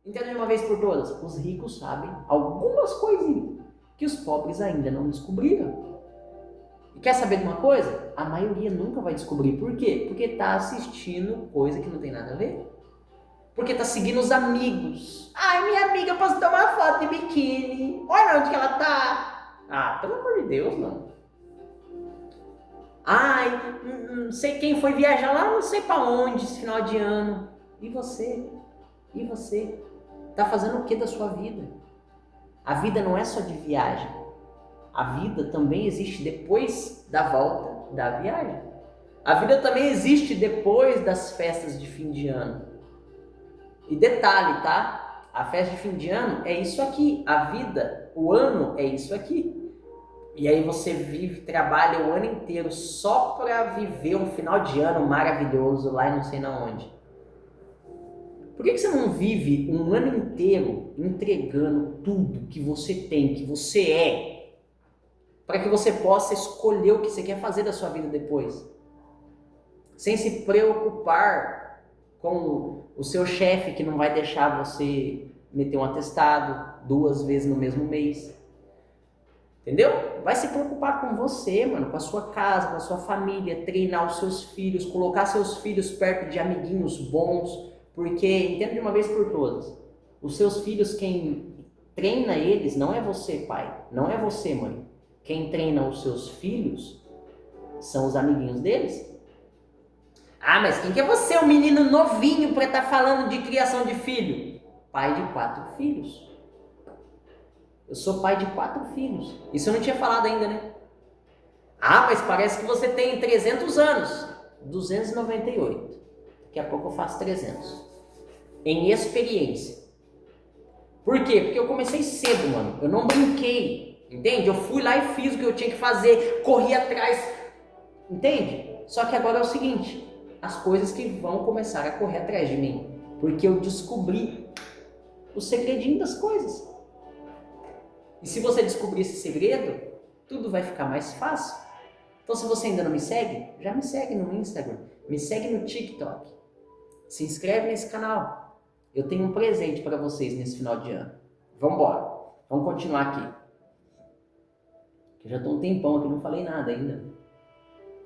Entenda de uma vez por todas, os ricos sabem algumas coisinhas que os pobres ainda não descobriram. E quer saber de uma coisa? A maioria nunca vai descobrir. Por quê? Porque está assistindo coisa que não tem nada a ver. Porque está seguindo os amigos. Ai, minha amiga postou uma foto de biquíni. Olha onde que ela tá. Ah, pelo amor de Deus, não. Ai, não sei quem foi viajar lá, não sei para onde esse final de ano. E você? E você? Tá fazendo o que da sua vida? A vida não é só de viagem. A vida também existe depois da volta da viagem. A vida também existe depois das festas de fim de ano. E detalhe, tá? A festa de fim de ano é isso aqui. A vida, o ano é isso aqui. E aí você vive, trabalha o ano inteiro só para viver um final de ano maravilhoso lá e não sei na onde. Por que você não vive um ano inteiro entregando tudo que você tem, que você é, para que você possa escolher o que você quer fazer da sua vida depois? Sem se preocupar com o seu chefe que não vai deixar você meter um atestado 2 vezes no mesmo mês. Entendeu? Vai se preocupar com você, mano, com a sua casa, com a sua família, treinar os seus filhos, colocar seus filhos perto de amiguinhos bons, porque, entenda de uma vez por todas, os seus filhos, quem treina eles não é você, pai, não é você, mãe. Quem treina os seus filhos são os amiguinhos deles. Ah, mas quem que é você, um menino novinho, para estar falando de criação de filho? Pai de 4 filhos. Eu sou pai de 4 filhos. Isso eu não tinha falado ainda, né? Ah, mas parece que você tem 300 anos. 298. Daqui a pouco eu faço 300. Em experiência. Por quê? Porque eu comecei cedo, mano. Eu não brinquei. Entende? Eu fui lá e fiz o que eu tinha que fazer. Corri atrás. Entende? Só que agora é o seguinte. As coisas que vão começar a correr atrás de mim. Porque eu descobri o segredinho das coisas. E se você descobrir esse segredo, tudo vai ficar mais fácil. Então, se você ainda não me segue, já me segue no Instagram, me segue no TikTok, se inscreve nesse canal. Eu tenho um presente para vocês nesse final de ano. Vamos embora, vamos continuar aqui. Eu já estou um tempão aqui, não falei nada ainda.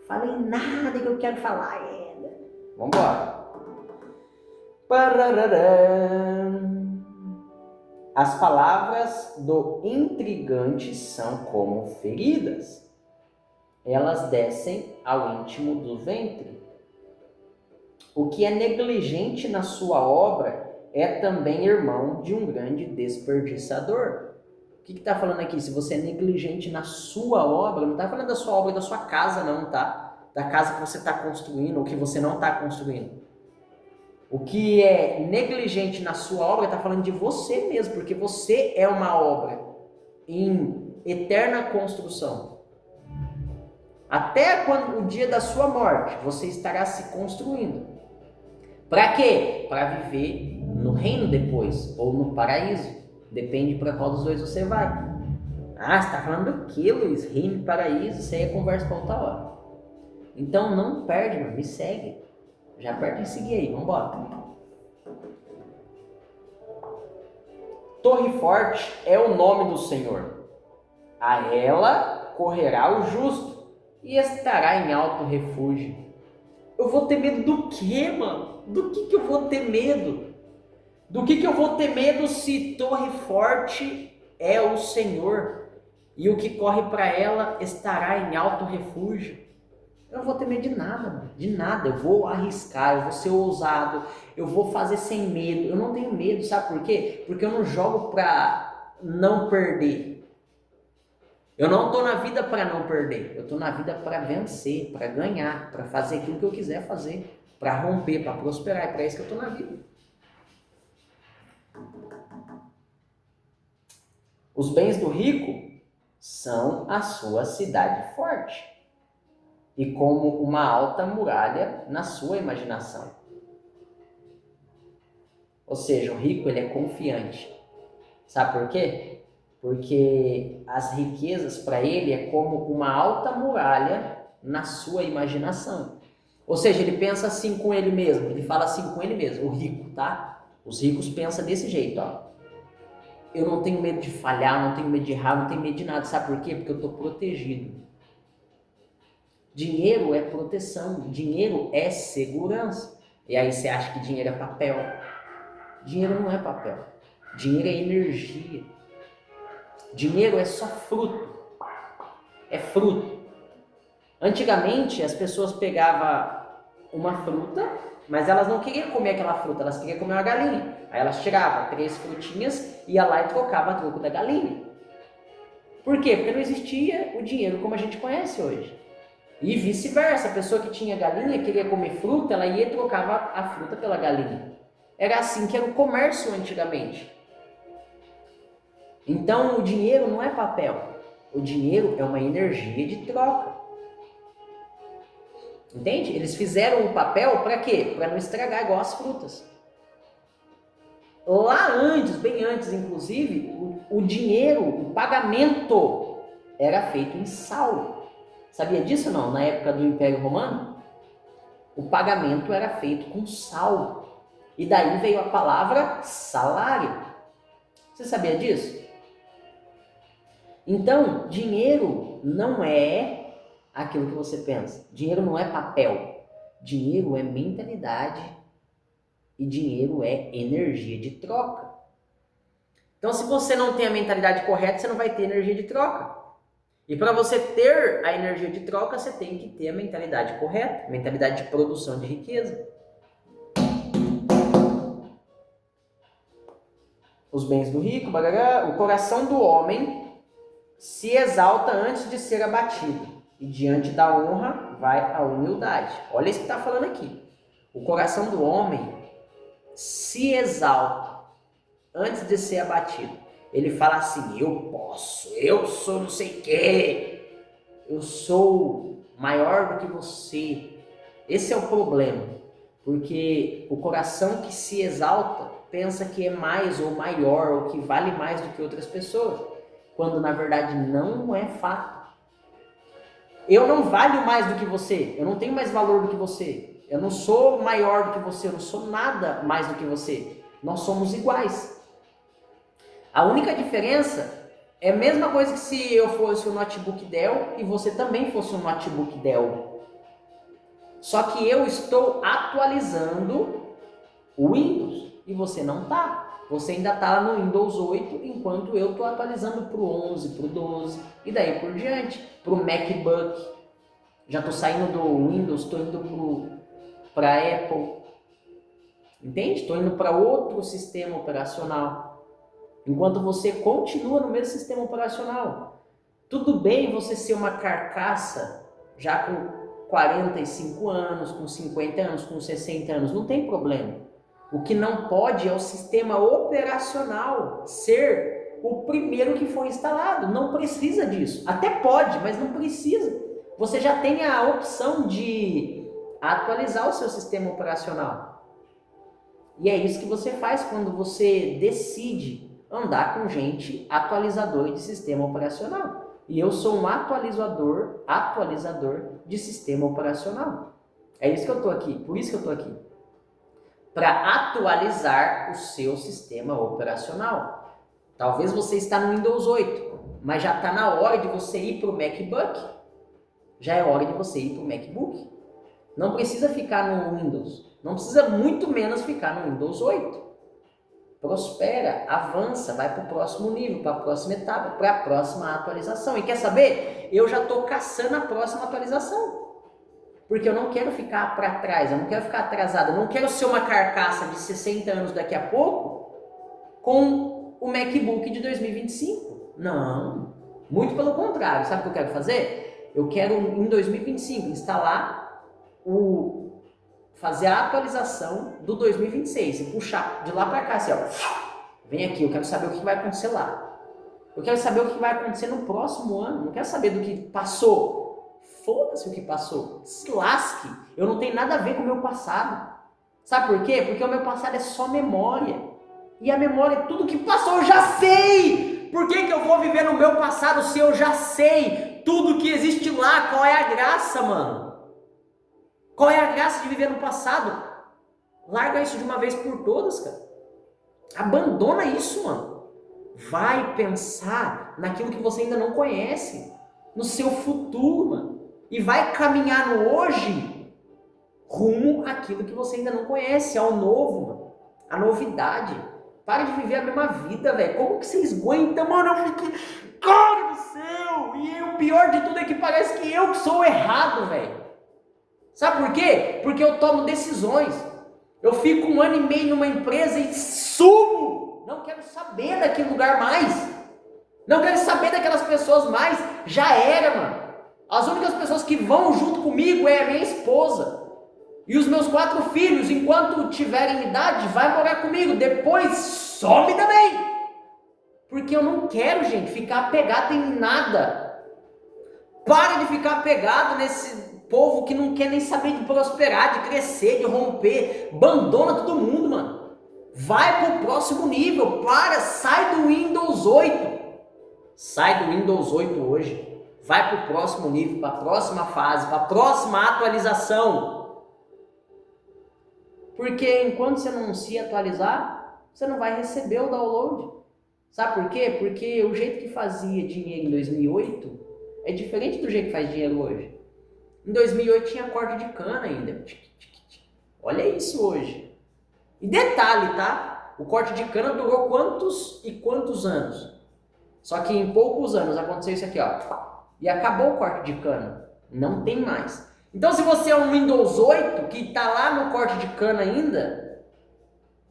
Falei nada que eu quero falar ainda. Vamos embora. Parararã. As palavras do intrigante são como feridas. Elas descem ao íntimo do ventre. O que é negligente na sua obra é também irmão de um grande desperdiçador. O que está falando aqui? Se você é negligente na sua obra, não está falando da sua obra, da sua casa não, tá? Da casa que você está construindo ou que você não está construindo. O que é negligente na sua obra está falando de você mesmo, porque você é uma obra em eterna construção. Até quando o dia da sua morte, você estará se construindo. Para quê? Para viver no reino depois, ou no paraíso. Depende para qual dos dois você vai. Ah, você está falando do que, Luiz? Reino e paraíso, isso aí é conversa para outra hora. Então não perde, mano, me segue. Já aperta em seguir aí, vamos embora. Torre forte é o nome do Senhor. A ela correrá o justo e estará em alto refúgio. Eu vou ter medo do quê, mano? Do que eu vou ter medo? Do que eu vou ter medo se torre forte é o Senhor? e o que corre para ela estará em alto refúgio. Eu não vou ter medo de nada, mano. De nada. Eu vou arriscar, eu vou ser ousado, eu vou fazer sem medo. Eu não tenho medo, sabe por quê? Porque eu não jogo pra não perder. Eu não tô na vida para não perder. Eu tô na vida para vencer, para ganhar, para fazer aquilo que eu quiser fazer, para romper, para prosperar. É para isso que eu tô na vida. Os bens do rico são a sua cidade forte e como uma alta muralha na sua imaginação. Ou seja, o rico ele é confiante. Sabe por quê? Porque as riquezas para ele é como uma alta muralha na sua imaginação. Ou seja, ele pensa assim com ele mesmo, ele fala assim com ele mesmo, o rico, tá? Os ricos pensam desse jeito, ó. Eu não tenho medo de falhar, não tenho medo de errar, não tenho medo de nada. Sabe por quê? Porque eu estou protegido. Dinheiro é proteção, dinheiro é segurança. E aí você acha que dinheiro é papel. Dinheiro não é papel. Dinheiro é energia. Dinheiro é só fruto. É fruto. Antigamente as pessoas pegavam uma fruta, mas elas não queriam comer aquela fruta, elas queriam comer uma galinha. Aí elas tiravam 3 frutinhas, ia lá e trocava a troco da galinha. Por quê? Porque não existia o dinheiro como a gente conhece hoje. E vice-versa, a pessoa que tinha galinha queria comer fruta, ela ia e trocava a fruta pela galinha. Era assim que era o comércio antigamente. Então o dinheiro não é papel, o dinheiro é uma energia de troca. Entende? Eles fizeram o papel para quê? Para não estragar igual as frutas. Lá antes, bem antes inclusive, o dinheiro, o pagamento era feito em sal. Sabia disso não? Na época do Império Romano, o pagamento era feito com sal. E daí veio a palavra salário. Você sabia disso? Então, dinheiro não é aquilo que você pensa. Dinheiro não é papel. Dinheiro é mentalidade e dinheiro é energia de troca. Então, se você não tem a mentalidade correta, você não vai ter energia de troca. E para você ter a energia de troca, você tem que ter a mentalidade correta, mentalidade de produção de riqueza. Os bens do rico, barará, o coração do homem se exalta antes de ser abatido, e diante da honra vai a humildade. Olha isso que está falando aqui. O coração do homem se exalta antes de ser abatido. Ele fala assim, eu posso, eu sou não sei o quê, eu sou maior do que você. Esse é o problema, porque o coração que se exalta pensa que é mais ou maior, ou que vale mais do que outras pessoas, quando na verdade não é fato. Eu não valho mais do que você, eu não tenho mais valor do que você, eu não sou maior do que você, eu não sou nada mais do que você. Nós somos iguais. A única diferença é a mesma coisa que se eu fosse um notebook Dell e você também fosse um notebook Dell. Só que eu estou atualizando o Windows e você não está. Você ainda está no Windows 8, enquanto eu estou atualizando para o 11, para o 12 e daí por diante, para o MacBook. Já estou saindo do Windows, estou indo para a Apple. Entende? Estou indo para outro sistema operacional. Enquanto você continua no mesmo sistema operacional. Tudo bem você ser uma carcaça já com 45 anos, com 50 anos, com 60 anos, não tem problema. O que não pode é o sistema operacional ser o primeiro que foi instalado. Não precisa disso. Até pode, mas não precisa. Você já tem a opção de atualizar o seu sistema operacional. E é isso que você faz quando você decide andar com gente atualizadora de sistema operacional. E eu sou um atualizador de sistema operacional. É isso que eu estou aqui, por isso que eu estou aqui. Para atualizar o seu sistema operacional. Talvez você está no Windows 8, mas já está na hora de você ir para o MacBook. Já é hora de você ir para o MacBook. Não precisa ficar no Windows. Não precisa muito menos ficar no Windows 8. prospera, avança, vai para o próximo nível, para a próxima etapa, para a próxima atualização. E quer saber? Eu já estou caçando a próxima atualização. Porque eu não quero ficar para trás, eu não quero ficar atrasado, eu não quero ser uma carcaça de 60 anos daqui a pouco com o MacBook de 2025. Não, muito pelo contrário. Sabe o que eu quero fazer? Eu quero, em 2025, instalar fazer a atualização do 2026 e puxar de lá para cá, assim, ó. Vem aqui, eu quero saber o que vai acontecer lá. Eu quero saber o que vai acontecer no próximo ano, não quero saber do que passou. Foda-se o que passou, se lasque, eu não tenho nada a ver com o meu passado. Sabe por quê? Porque o meu passado é só memória. E a memória é tudo que passou, eu já sei! Por que eu vou viver no meu passado se eu já sei tudo que existe lá? Qual é a graça, mano? Qual é a graça de viver no passado? Larga isso de uma vez por todas, cara. Abandona isso, mano. Vai pensar naquilo que você ainda não conhece, no seu futuro, mano. E vai caminhar no hoje rumo àquilo que você ainda não conhece, ao novo, mano. A novidade. Para de viver a mesma vida, velho. Como que vocês aguentam, mano? Eu fiquei... Cara do céu! E o pior de tudo é que parece que eu que sou o errado, velho. Sabe por quê? Porque eu tomo decisões. Eu fico 1 ano e meio numa empresa e sumo. Não quero saber daquele lugar mais. Não quero saber daquelas pessoas mais. Já era, mano. As únicas pessoas que vão junto comigo é a minha esposa. E os meus 4 filhos, enquanto tiverem idade, vai morar comigo. Depois some também. Porque eu não quero, gente, ficar apegado em nada. Para de ficar apegado nesse povo que não quer nem saber de prosperar, de crescer, de romper. Abandona todo mundo, mano. Vai pro próximo nível. Sai do Windows 8. Sai do Windows 8 hoje. Vai para o próximo nível, para a próxima fase, para a próxima atualização. Porque enquanto você não se atualizar, você não vai receber o download. Sabe por quê? Porque o jeito que fazia dinheiro em 2008 é diferente do jeito que faz dinheiro hoje. Em 2008 tinha corte de cana ainda. Olha isso hoje. E detalhe, tá? O corte de cana durou quantos e quantos anos? Só que em poucos anos aconteceu isso aqui, ó. E acabou o corte de cana. Não tem mais. Então, se você é um Windows 8 que está lá no corte de cana ainda,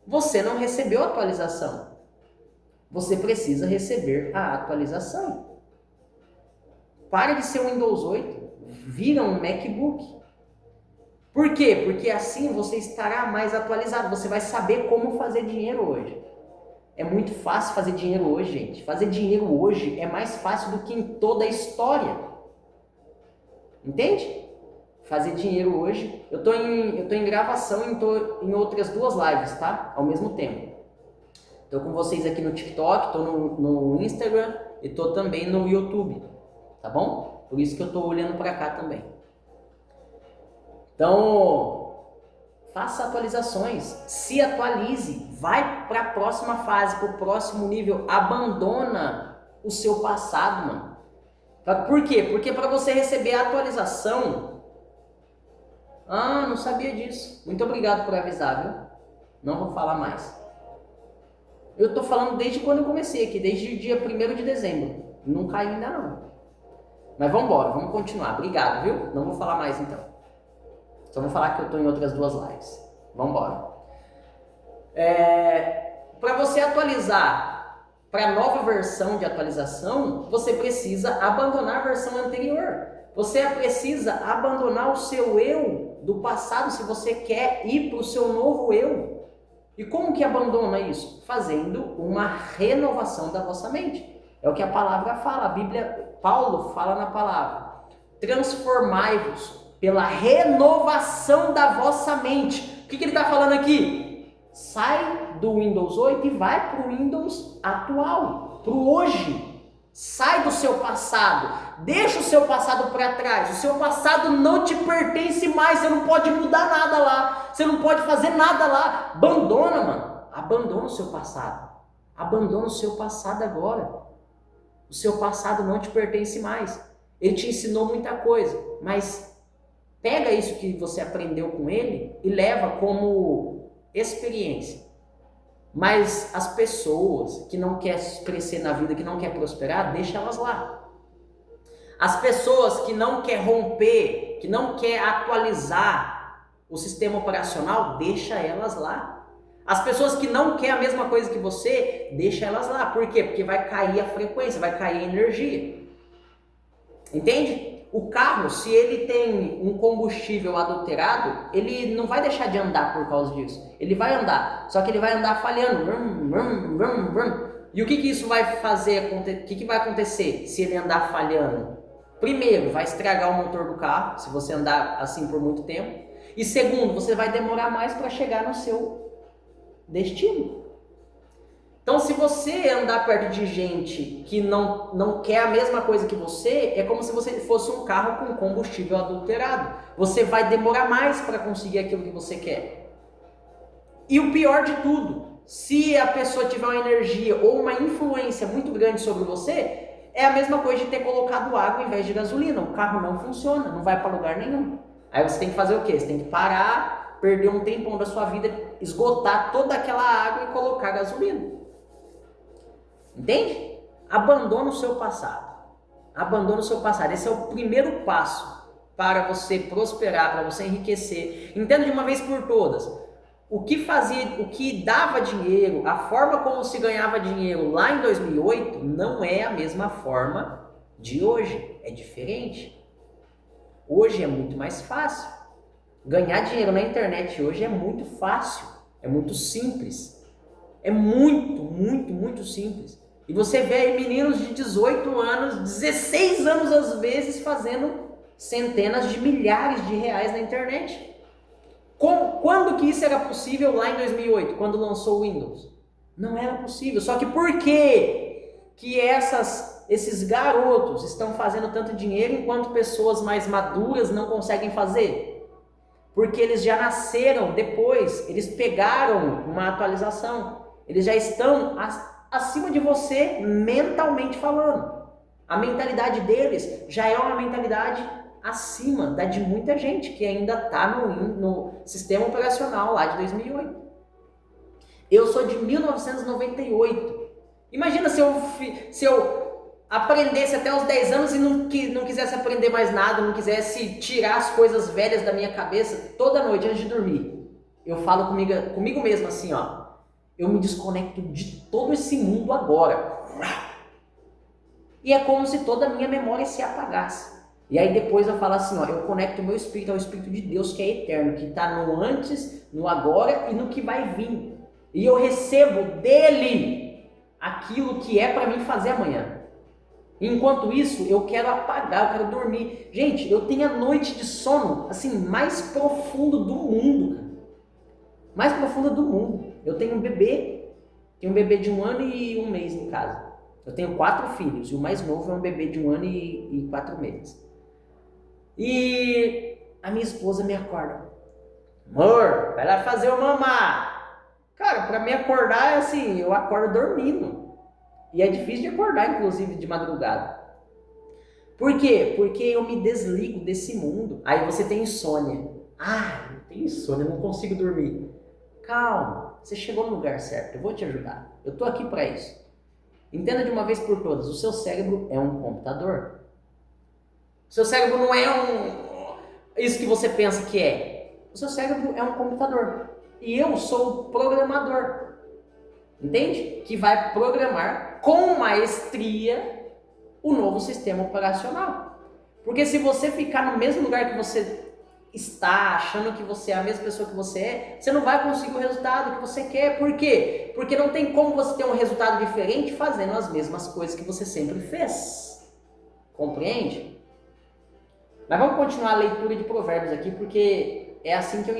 você não recebeu a atualização. Você precisa receber a atualização. Pare de ser um Windows 8. Vira um MacBook. Por quê? Porque assim você estará mais atualizado. Você vai saber como fazer dinheiro hoje. É muito fácil fazer dinheiro hoje, gente. Fazer dinheiro hoje é mais fácil do que em toda a história. Entende? Fazer dinheiro hoje... Eu tô em gravação e tô em outras 2 lives, tá? Ao mesmo tempo. Tô com vocês aqui no TikTok, tô no Instagram e tô também no YouTube. Tá bom? Por isso que eu tô olhando pra cá também. Então... faça atualizações, se atualize, vai para a próxima fase, para o próximo nível, abandona o seu passado, mano. Por quê? Porque para você receber a atualização... Ah, não sabia disso. Muito obrigado por avisar, viu? Não vou falar mais. Eu tô falando desde quando eu comecei aqui, desde o dia 1º de dezembro. Não caiu ainda não. Mas vamos embora, vamos continuar. Obrigado, viu? Não vou falar mais então. Só vou falar que eu estou em outras 2 lives. Vamos embora. Para você atualizar para a nova versão de atualização, você precisa abandonar a versão anterior. Você precisa abandonar o seu eu do passado se você quer ir para o seu novo eu. E como que abandona isso? Fazendo uma renovação da vossa mente. É o que a palavra fala. A Bíblia, Paulo fala na palavra. Transformai-vos pela renovação da vossa mente. O que ele está falando aqui? Sai do Windows 8 e vai para o Windows atual, para o hoje. Sai do seu passado. Deixa o seu passado para trás. O seu passado não te pertence mais. Você não pode mudar nada lá. Você não pode fazer nada lá. Abandona, mano. Abandona o seu passado. Abandona o seu passado agora. O seu passado não te pertence mais. Ele te ensinou muita coisa, mas... pega isso que você aprendeu com ele e leva como experiência. Mas as pessoas que não querem crescer na vida, que não querem prosperar, deixa elas lá. As pessoas que não querem romper, que não querem atualizar o sistema operacional, deixa elas lá. As pessoas que não querem a mesma coisa que você, deixa elas lá. Por quê? Porque vai cair a frequência, vai cair a energia. Entende? O carro, se ele tem um combustível adulterado, ele não vai deixar de andar por causa disso. Ele vai andar, só que ele vai andar falhando. E o que isso vai fazer? O que vai acontecer se ele andar falhando? Primeiro, vai estragar o motor do carro, se você andar assim por muito tempo. E segundo, você vai demorar mais para chegar no seu destino. Então, se você andar perto de gente que não quer a mesma coisa que você, é como se você fosse um carro com combustível adulterado. Você vai demorar mais para conseguir aquilo que você quer. E o pior de tudo, se a pessoa tiver uma energia ou uma influência muito grande sobre você, é a mesma coisa de ter colocado água em vez de gasolina. O carro não funciona, não vai para lugar nenhum. Aí você tem que fazer o quê? Você tem que parar, perder um tempão da sua vida, esgotar toda aquela água e colocar gasolina. Entende? Abandona o seu passado. Abandona o seu passado. Esse é o primeiro passo para você prosperar, para você enriquecer. Entenda de uma vez por todas. O que dava dinheiro, a forma como se ganhava dinheiro lá em 2008 não é a mesma forma de hoje. É diferente. Hoje é muito mais fácil. Ganhar dinheiro na internet hoje é muito fácil. É muito simples. É muito simples. E você vê aí meninos de 18 anos, 16 anos às vezes, fazendo centenas de milhares de reais na internet. Quando que isso era possível lá em 2008, quando lançou o Windows? Não era possível. Só que por que esses garotos estão fazendo tanto dinheiro enquanto pessoas mais maduras não conseguem fazer? Porque eles já nasceram depois, eles pegaram uma atualização, eles já estão acima de você mentalmente falando. A mentalidade deles já é uma mentalidade acima da de muita gente que ainda está no sistema operacional lá de 2008. Eu sou de 1998. Imagina se eu aprendesse até os 10 anos e não quisesse aprender mais nada, não quisesse tirar as coisas velhas da minha cabeça toda noite antes de dormir. Eu falo comigo mesmo assim, ó. Eu me desconecto de todo esse mundo agora. E é como se toda a minha memória se apagasse. E aí depois eu falo assim, ó, eu conecto o meu espírito ao Espírito de Deus que é eterno, que está no antes, no agora e no que vai vir. E eu recebo dele aquilo que é para mim fazer amanhã. Enquanto isso, eu quero apagar, eu quero dormir. Gente, eu tenho a noite de sono assim mais profundo do mundo, cara. Mais profunda do mundo. Eu tenho um bebê de 1 ano e 1 mês em casa. Eu tenho 4 filhos e o mais novo é um bebê de 1 ano e 4 meses. E a minha esposa me acorda. Amor, vai lá fazer o mamar. Cara, pra me acordar é assim, eu acordo dormindo. E é difícil de acordar, inclusive, de madrugada. Por quê? Porque eu me desligo desse mundo. Aí você tem insônia. Eu tenho insônia, não consigo dormir. Calma, você chegou no lugar certo, eu vou te ajudar. Eu tô aqui para isso. Entenda de uma vez por todas, o seu cérebro é um computador. O seu cérebro não é isso que você pensa que é. O seu cérebro é um computador. E eu sou o programador. Entende? Que vai programar com maestria o novo sistema operacional. Porque se você ficar no mesmo lugar que você está achando que você é a mesma pessoa que você não vai conseguir o resultado que você quer. Por quê? Porque não tem como você ter um resultado diferente fazendo as mesmas coisas que você sempre fez. Compreende? Mas vamos continuar a leitura de Provérbios aqui, porque é assim que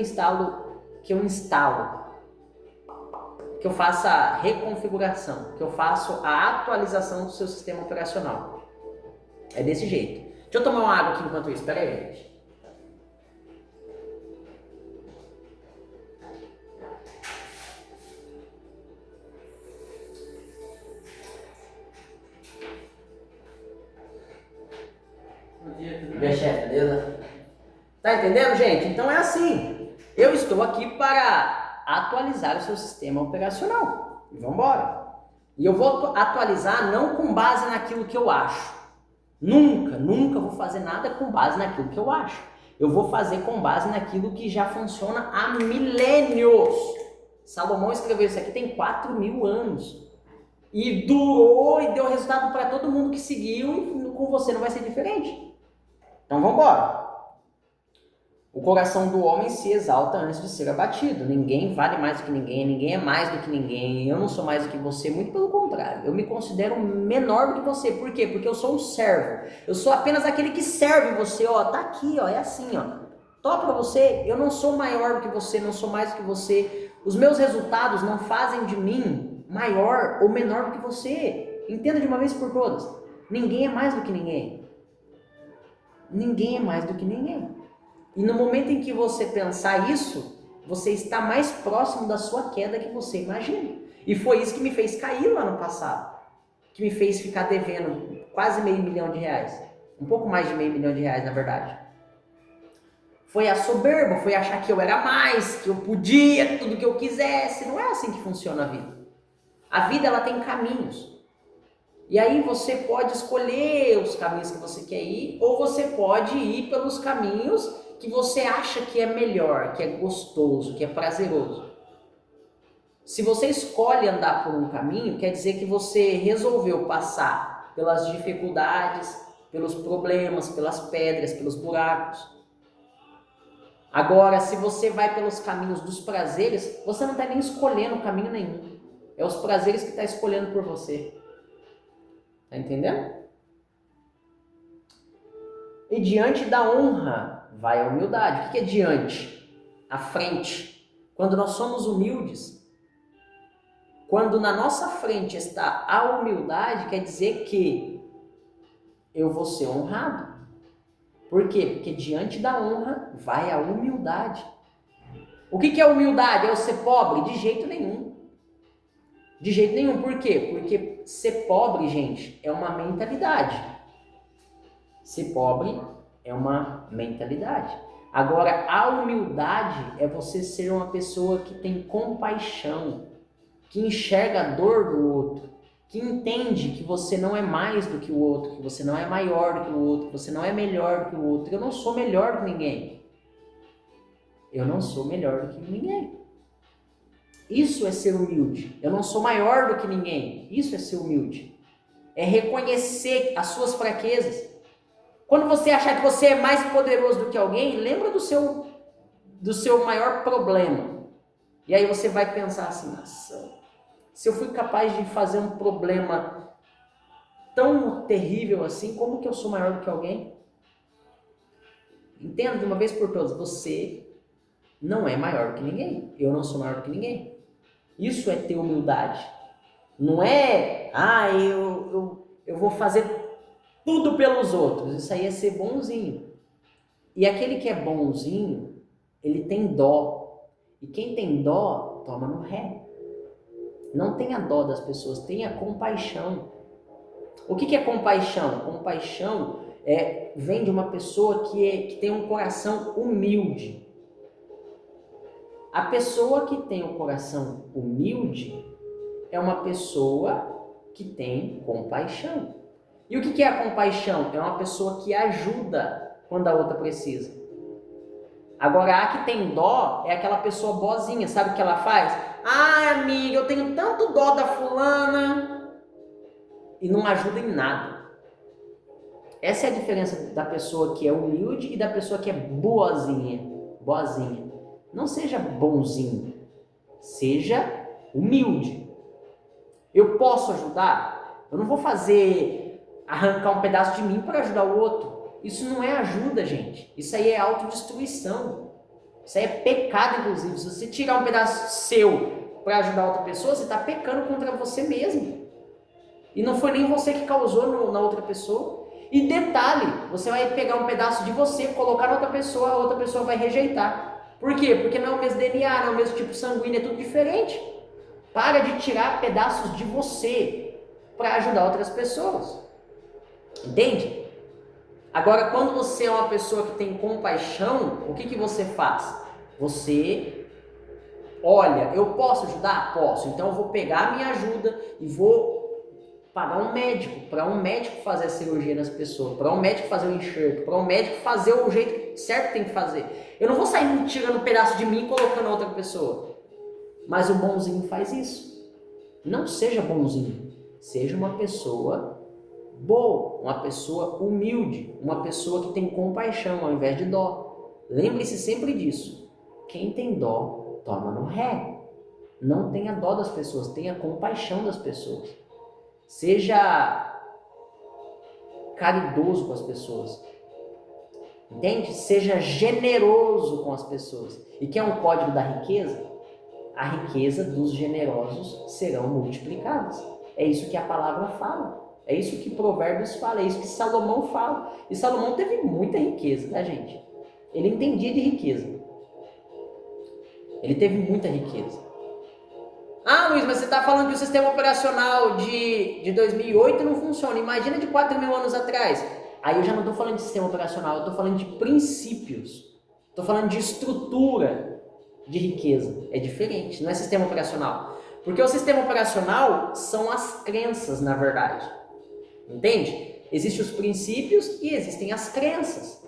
eu faço a reconfiguração, que eu faço a atualização do seu sistema operacional. É desse jeito. Deixa eu tomar uma água aqui enquanto isso. Espera aí, gente. Minha chefe, beleza? Tá entendendo, gente? Então é assim. Eu estou aqui para atualizar o seu sistema operacional. E vamos embora. E eu vou atualizar não com base naquilo que eu acho. Nunca vou fazer nada com base naquilo que eu acho. Eu vou fazer com base naquilo que já funciona há milênios. Salomão escreveu isso aqui tem 4.000 anos. E durou e deu resultado para todo mundo que seguiu, e com você não vai ser diferente. Então vamos embora. O coração do homem se exalta antes de ser abatido. Ninguém vale mais do que ninguém é mais do que ninguém. Eu não sou mais do que você, muito pelo contrário. Eu me considero menor do que você. Por quê? Porque eu sou um servo. Eu sou apenas aquele que serve você. Ó, tá aqui, ó, é assim, ó. Toca pra você. Eu não sou maior do que você, não sou mais do que você. Os meus resultados não fazem de mim maior ou menor do que você. Entenda de uma vez por todas. Ninguém é mais do que ninguém. Ninguém é mais do que ninguém. E no momento em que você pensar isso, você está mais próximo da sua queda que você imagina. E foi isso que me fez cair lá no passado. Que me fez ficar devendo quase R$500 mil. Um pouco mais de R$500 mil, na verdade. Foi a soberba, foi achar que eu era mais, que eu podia tudo que eu quisesse. Não é assim que funciona a vida. A vida, ela tem caminhos. E aí você pode escolher os caminhos que você quer ir, ou você pode ir pelos caminhos que você acha que é melhor, que é gostoso, que é prazeroso. Se você escolhe andar por um caminho, quer dizer que você resolveu passar pelas dificuldades, pelos problemas, pelas pedras, pelos buracos. Agora, se você vai pelos caminhos dos prazeres, você não está nem escolhendo caminho nenhum. É os prazeres que está escolhendo por você. Tá entendendo? E diante da honra vai a humildade. O que é diante? À frente. Quando nós somos humildes, quando na nossa frente está a humildade, quer dizer que eu vou ser honrado. Por quê? Porque diante da honra vai a humildade. O que é humildade? É eu ser pobre? De jeito nenhum. De jeito nenhum. Por quê? Porque ser pobre, gente, é uma mentalidade. Ser pobre é uma mentalidade. Agora, a humildade é você ser uma pessoa que tem compaixão, que enxerga a dor do outro, que entende que você não é mais do que o outro, que você não é maior do que o outro, que você não é melhor do que o outro. Eu não sou melhor do que ninguém. Eu não sou melhor do que ninguém. Isso é ser humilde. Eu não sou maior do que ninguém. Isso é ser humilde. É reconhecer as suas fraquezas. Quando você achar que você é mais poderoso do que alguém, lembra do seu maior problema. E aí você vai pensar assim, nossa, se eu fui capaz de fazer um problema tão terrível assim, como que eu sou maior do que alguém? Entenda de uma vez por todas, você não é maior do que ninguém. Eu não sou maior do que ninguém. Isso é ter humildade. Não é, eu vou fazer tudo pelos outros. Isso aí é ser bonzinho. E aquele que é bonzinho, ele tem dó. E quem tem dó, toma no ré. Não tenha dó das pessoas, tenha compaixão. O que é compaixão? Compaixão vem de uma pessoa que tem um coração humilde. A pessoa que tem um coração humilde é uma pessoa que tem compaixão. E o que é a compaixão? É uma pessoa que ajuda quando a outra precisa. Agora, a que tem dó é aquela pessoa boazinha. Sabe o que ela faz? Ah, amiga, eu tenho tanto dó da fulana. E não ajuda em nada. Essa é a diferença da pessoa que é humilde e da pessoa que é boazinha. Não seja bonzinho. Seja humilde. Eu posso ajudar? Eu não vou arrancar um pedaço de mim para ajudar o outro. Isso não é ajuda, gente. Isso aí é autodestruição. Isso aí é pecado, inclusive. Se você tirar um pedaço seu para ajudar outra pessoa, você está pecando contra você mesmo. E não foi nem você que causou na outra pessoa. E detalhe, você vai pegar um pedaço de você, colocar na outra pessoa, a outra pessoa vai rejeitar. Por quê? Porque não é o mesmo DNA, não é o mesmo tipo sanguíneo, é tudo diferente. Para de tirar pedaços de você para ajudar outras pessoas. Entende? Agora, quando você é uma pessoa que tem compaixão, o que você faz? Você Olha, eu posso ajudar? Posso. Então eu vou pegar a minha ajuda e vou pagar um médico, para um médico fazer a cirurgia nas pessoas, para um médico fazer o enxerto, para um médico fazer o jeito certo que tem que fazer. Eu não vou sair tirando um pedaço de mim e colocando outra pessoa. Mas o bonzinho faz isso. Não seja bonzinho. Seja uma pessoa boa, uma pessoa humilde, uma pessoa que tem compaixão ao invés de dó. Lembre-se sempre disso. Quem tem dó, toma no ré. Não tenha dó das pessoas, tenha compaixão das pessoas. Seja caridoso com as pessoas. Entende? Seja generoso com as pessoas. E que é um código da riqueza? A riqueza dos generosos serão multiplicadas. É isso que a palavra fala. É isso que Provérbios fala. É isso que Salomão fala. E Salomão teve muita riqueza, tá, gente? Ele entendia de riqueza. Ele teve muita riqueza. Ah, Luiz, mas você está falando que o sistema operacional de 2008 não funciona. Imagina de 4.000 anos atrás. Aí eu já não estou falando de sistema operacional, eu estou falando de princípios. Estou falando de estrutura de riqueza. É diferente, não é sistema operacional. Porque o sistema operacional são as crenças, na verdade. Entende? Existem os princípios e existem as crenças.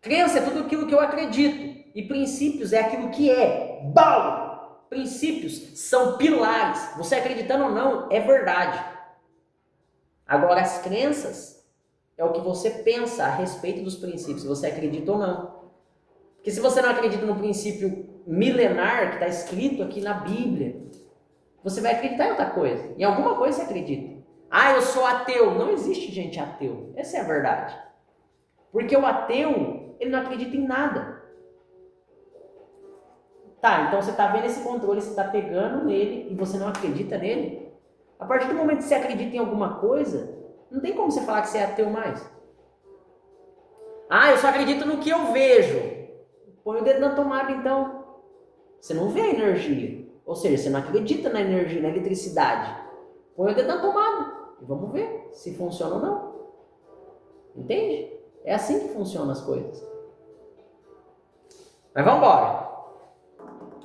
Crença é tudo aquilo que eu acredito. E princípios é aquilo que é. Bom! Princípios são pilares. Você acreditando ou não, é verdade. Agora, as crenças é o que você pensa a respeito dos princípios, se você acredita ou não. Porque se você não acredita no princípio milenar que está escrito aqui na Bíblia, você vai acreditar em outra coisa. Em alguma coisa você acredita. Ah, eu sou ateu. Não existe gente ateu. Essa é a verdade. Porque o ateu, ele não acredita em nada. Tá, então você está vendo esse controle, você está pegando nele e você não acredita nele? A partir do momento que você acredita em alguma coisa, não tem como você falar que você é ateu mais. Ah, eu só acredito no que eu vejo. Põe o dedo na tomada então. Você não vê a energia. Ou seja, você não acredita na energia, na eletricidade. Põe o dedo na tomada e vamos ver se funciona ou não. Entende? É assim que funcionam as coisas. Mas vamos embora.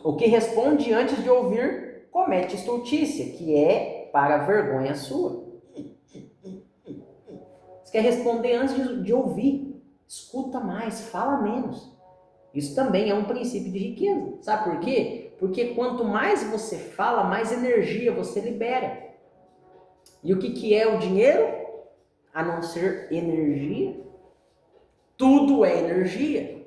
O que responde antes de ouvir, comete estultícia, que é para vergonha sua. Você quer responder antes de ouvir. Escuta mais, fala menos. Isso também é um princípio de riqueza. Sabe por quê? Porque quanto mais você fala, mais energia você libera. E o que é o dinheiro? A não ser energia. Tudo é energia.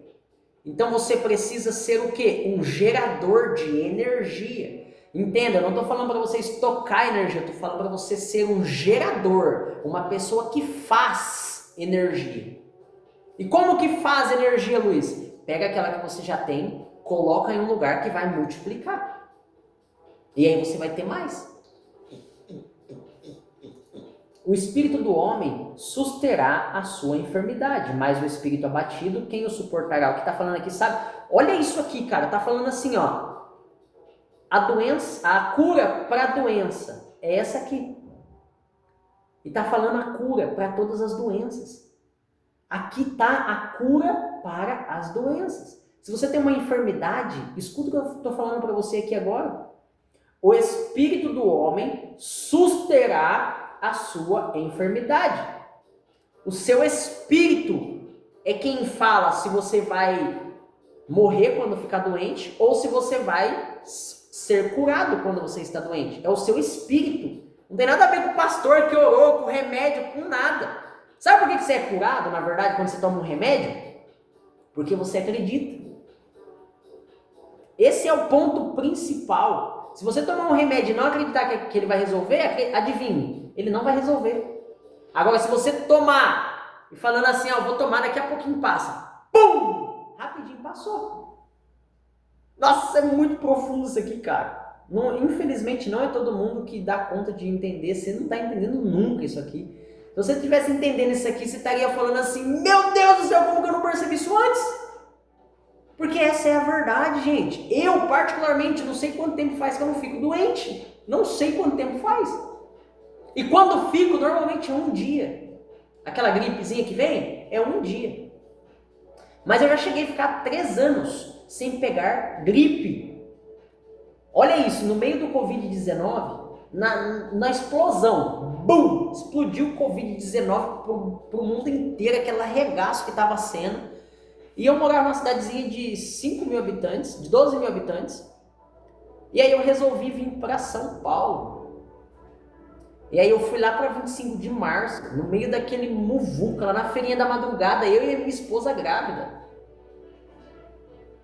Então você precisa ser o quê? Um gerador de energia. Entenda, eu não estou falando para você estocar energia, eu estou falando para você ser um gerador, uma pessoa que faz energia. E como que faz energia, Luiz? Pega aquela que você já tem, coloca em um lugar que vai multiplicar. E aí você vai ter mais. O espírito do homem susterá a sua enfermidade, mas o espírito abatido, quem o suportará? O que está falando aqui, sabe? Olha isso aqui, cara, está falando assim, ó. A doença, a cura para a doença é essa aqui. E está falando a cura para todas as doenças. Aqui está a cura para as doenças. Se você tem uma enfermidade, escuta o que eu estou falando para você aqui agora. O espírito do homem susterá a sua enfermidade. O seu espírito é quem fala se você vai morrer quando ficar doente ou se você vai ser curado quando você está doente. É o seu espírito. Não tem nada a ver com o pastor que orou, com remédio, com nada. Sabe por que você é curado, na verdade, quando você toma um remédio? Porque você acredita. Esse é o ponto principal. Se você tomar um remédio e não acreditar que ele vai resolver, adivinhe, ele não vai resolver. Agora, se você tomar e falando assim, ó, vou tomar, daqui a pouquinho passa. Pum! Rapidinho passou. Nossa, é muito profundo isso aqui, cara. Não, infelizmente, não é todo mundo que dá conta de entender. Você não está entendendo nunca isso aqui. Se você estivesse entendendo isso aqui, você estaria falando assim, meu Deus do céu, como que eu não percebi isso antes? Porque essa é a verdade, gente. Eu, particularmente, não sei quanto tempo faz que eu não fico doente. Não sei quanto tempo faz. E quando fico, normalmente é um dia. Aquela gripezinha que vem, é um dia. Mas eu já cheguei a ficar 3 anos sem pegar gripe. Olha isso, no meio do Covid-19, na explosão, bum, explodiu o Covid-19 pro mundo inteiro, aquele arregaço que estava sendo. E eu morava numa cidadezinha de 5 mil habitantes, de 12 mil habitantes. E aí eu resolvi vir para São Paulo. E aí eu fui lá para 25 de março, no meio daquele muvuca, lá na feirinha da madrugada, eu e a minha esposa grávida.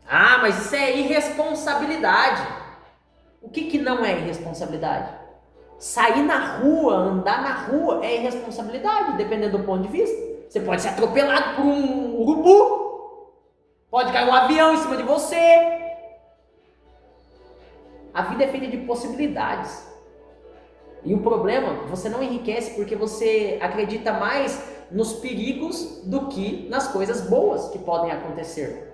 Ah, mas isso é irresponsabilidade. O que não é irresponsabilidade? Sair na rua, andar na rua é irresponsabilidade, dependendo do ponto de vista. Você pode ser atropelado por um urubu, pode cair um avião em cima de você. A vida é feita de possibilidades. E o problema, você não enriquece porque você acredita mais nos perigos do que nas coisas boas que podem acontecer.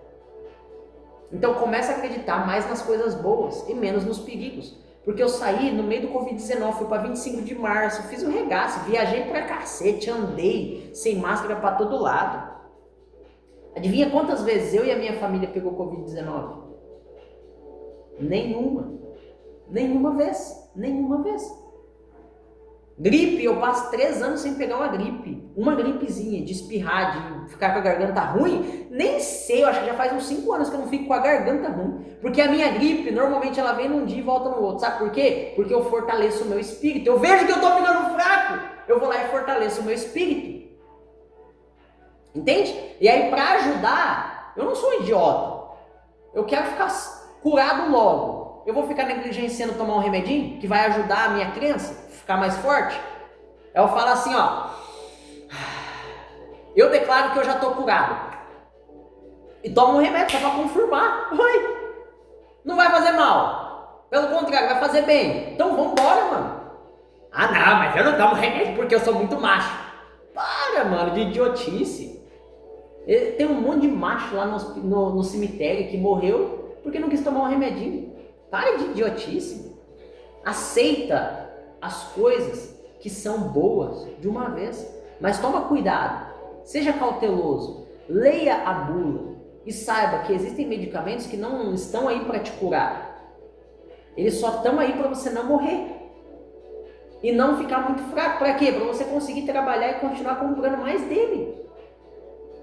Então comece a acreditar mais nas coisas boas e menos nos perigos. Porque eu saí no meio do Covid-19, fui para 25 de março, fiz um regaço, viajei pra cacete, andei sem máscara para todo lado. Adivinha quantas vezes eu e a minha família pegou Covid-19? Nenhuma. Nenhuma vez. Gripe, eu passo 3 anos sem pegar uma gripe. Uma gripezinha, de espirrar, de ficar com a garganta ruim. Nem sei, eu acho que já faz uns 5 anos que eu não fico com a garganta ruim. Porque a minha gripe, normalmente ela vem num dia e volta no outro. Sabe por quê? Porque eu fortaleço o meu espírito. Eu vejo que eu tô ficando fraco, eu vou lá e fortaleço o meu espírito. Entende? E aí pra ajudar, eu não sou um idiota. Eu quero ficar curado logo. Eu vou ficar negligenciando tomar um remedinho que vai ajudar a minha crença ficar mais forte? Eu falo assim, ó, eu declaro que eu já tô curado e tomo um remédio só pra confirmar. Não vai fazer mal, pelo contrário, vai fazer bem. Então vambora, mano. Ah não, mas eu não tomo remédio porque eu sou muito macho. Para, mano, de idiotice. Tem um monte de macho lá no cemitério que morreu porque não quis tomar um remedinho. Para de idiotice. Aceita as coisas que são boas de uma vez. Mas toma cuidado. Seja cauteloso. Leia a bula. E saiba que existem medicamentos que não estão aí para te curar. Eles só estão aí para você não morrer. E não ficar muito fraco. Para quê? Para você conseguir trabalhar e continuar comprando mais dele.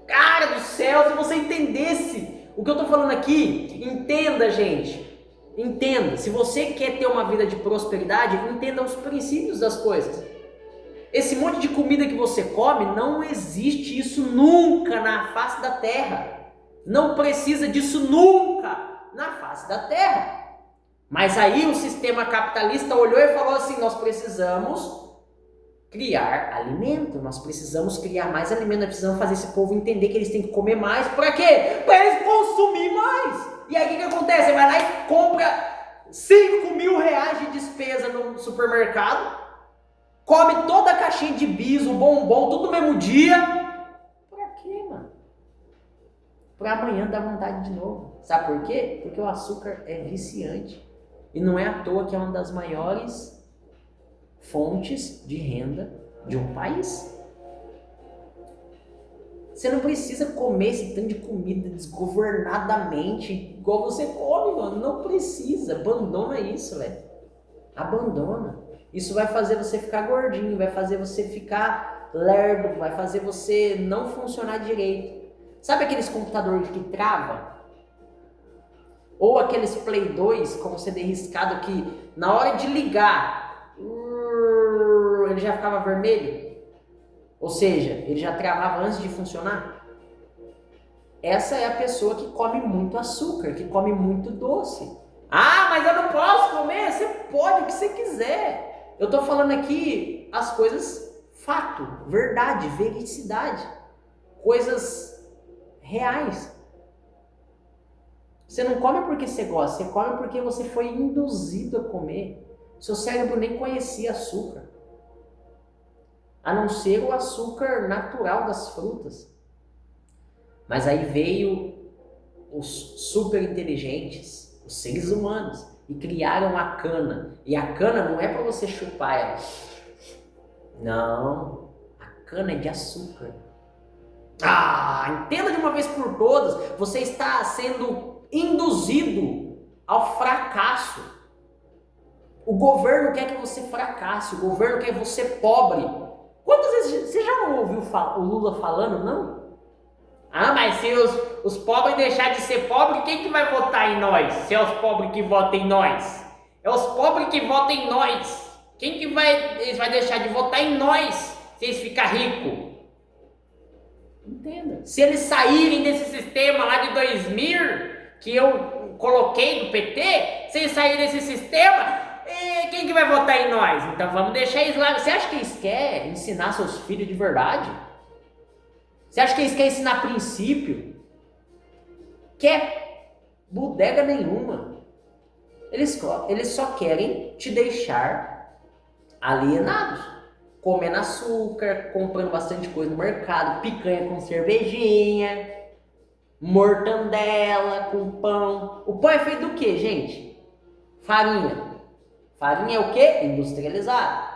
Cara do céu, se você entendesse o que eu tô falando aqui, entenda, gente. Entenda, se você quer ter uma vida de prosperidade, entenda os princípios das coisas. Esse monte de comida que você come, não existe isso nunca na face da terra. Não precisa disso nunca na face da terra. Mas aí o sistema capitalista olhou e falou assim, nós precisamos criar alimento, nós precisamos criar mais alimento, nós precisamos fazer esse povo entender que eles têm que comer mais. Para quê? Para eles consumir mais. E aí o que acontece? Você vai lá e compra 5 mil reais de despesa no supermercado, come toda a caixinha de bis, o bombom, tudo no mesmo dia. Pra quê, mano? Pra amanhã dar vontade de novo. Sabe por quê? Porque o açúcar é viciante. E não é à toa que é uma das maiores fontes de renda de um país. Você não precisa comer esse tanto de comida desgovernadamente igual você come, mano. Não precisa. Abandona isso, velho. Abandona. Isso vai fazer você ficar gordinho, vai fazer você ficar lerdo, vai fazer você não funcionar direito. Sabe aqueles computadores que trava? Ou aqueles Play 2 com CD riscado que na hora de ligar ele já ficava vermelho? Ou seja, ele já travava antes de funcionar? Essa é a pessoa que come muito açúcar, que come muito doce. Ah, mas eu não posso comer. Você pode o que você quiser. Eu estou falando aqui as coisas fato, verdade, vericidade. Coisas reais. Você não come porque você gosta, você come porque você foi induzido a comer. Seu cérebro nem conhecia açúcar. A não ser o açúcar natural das frutas. Mas aí veio os super inteligentes, os seres humanos, e criaram a cana. E a cana não é para você chupar ela. Não, a cana é de açúcar. Ah, entenda de uma vez por todas, você está sendo induzido ao fracasso. O governo quer que você fracasse, o governo quer você pobre. Quantas vezes você já não ouviu o Lula falando, não? Ah, mas se os pobres deixarem de ser pobres, quem que vai votar em nós? Se é os pobres que votam em nós. É os pobres que votam em nós. Quem que vai deixar de votar em nós se eles ficarem ricos? Entenda. Se eles saírem desse sistema lá de 2000, que eu coloquei do PT, se eles saírem desse sistema, quem que vai votar em nós? Então vamos deixar eles lá. Você acha que eles querem ensinar seus filhos de verdade? Você acha que eles querem ensinar princípio? Quer bodega nenhuma. Eles só querem te deixar alienados. Comendo açúcar, comprando bastante coisa no mercado, picanha com cervejinha, mortandela com pão. O pão é feito do quê, gente? Farinha. Farinha é o quê? Industrializada.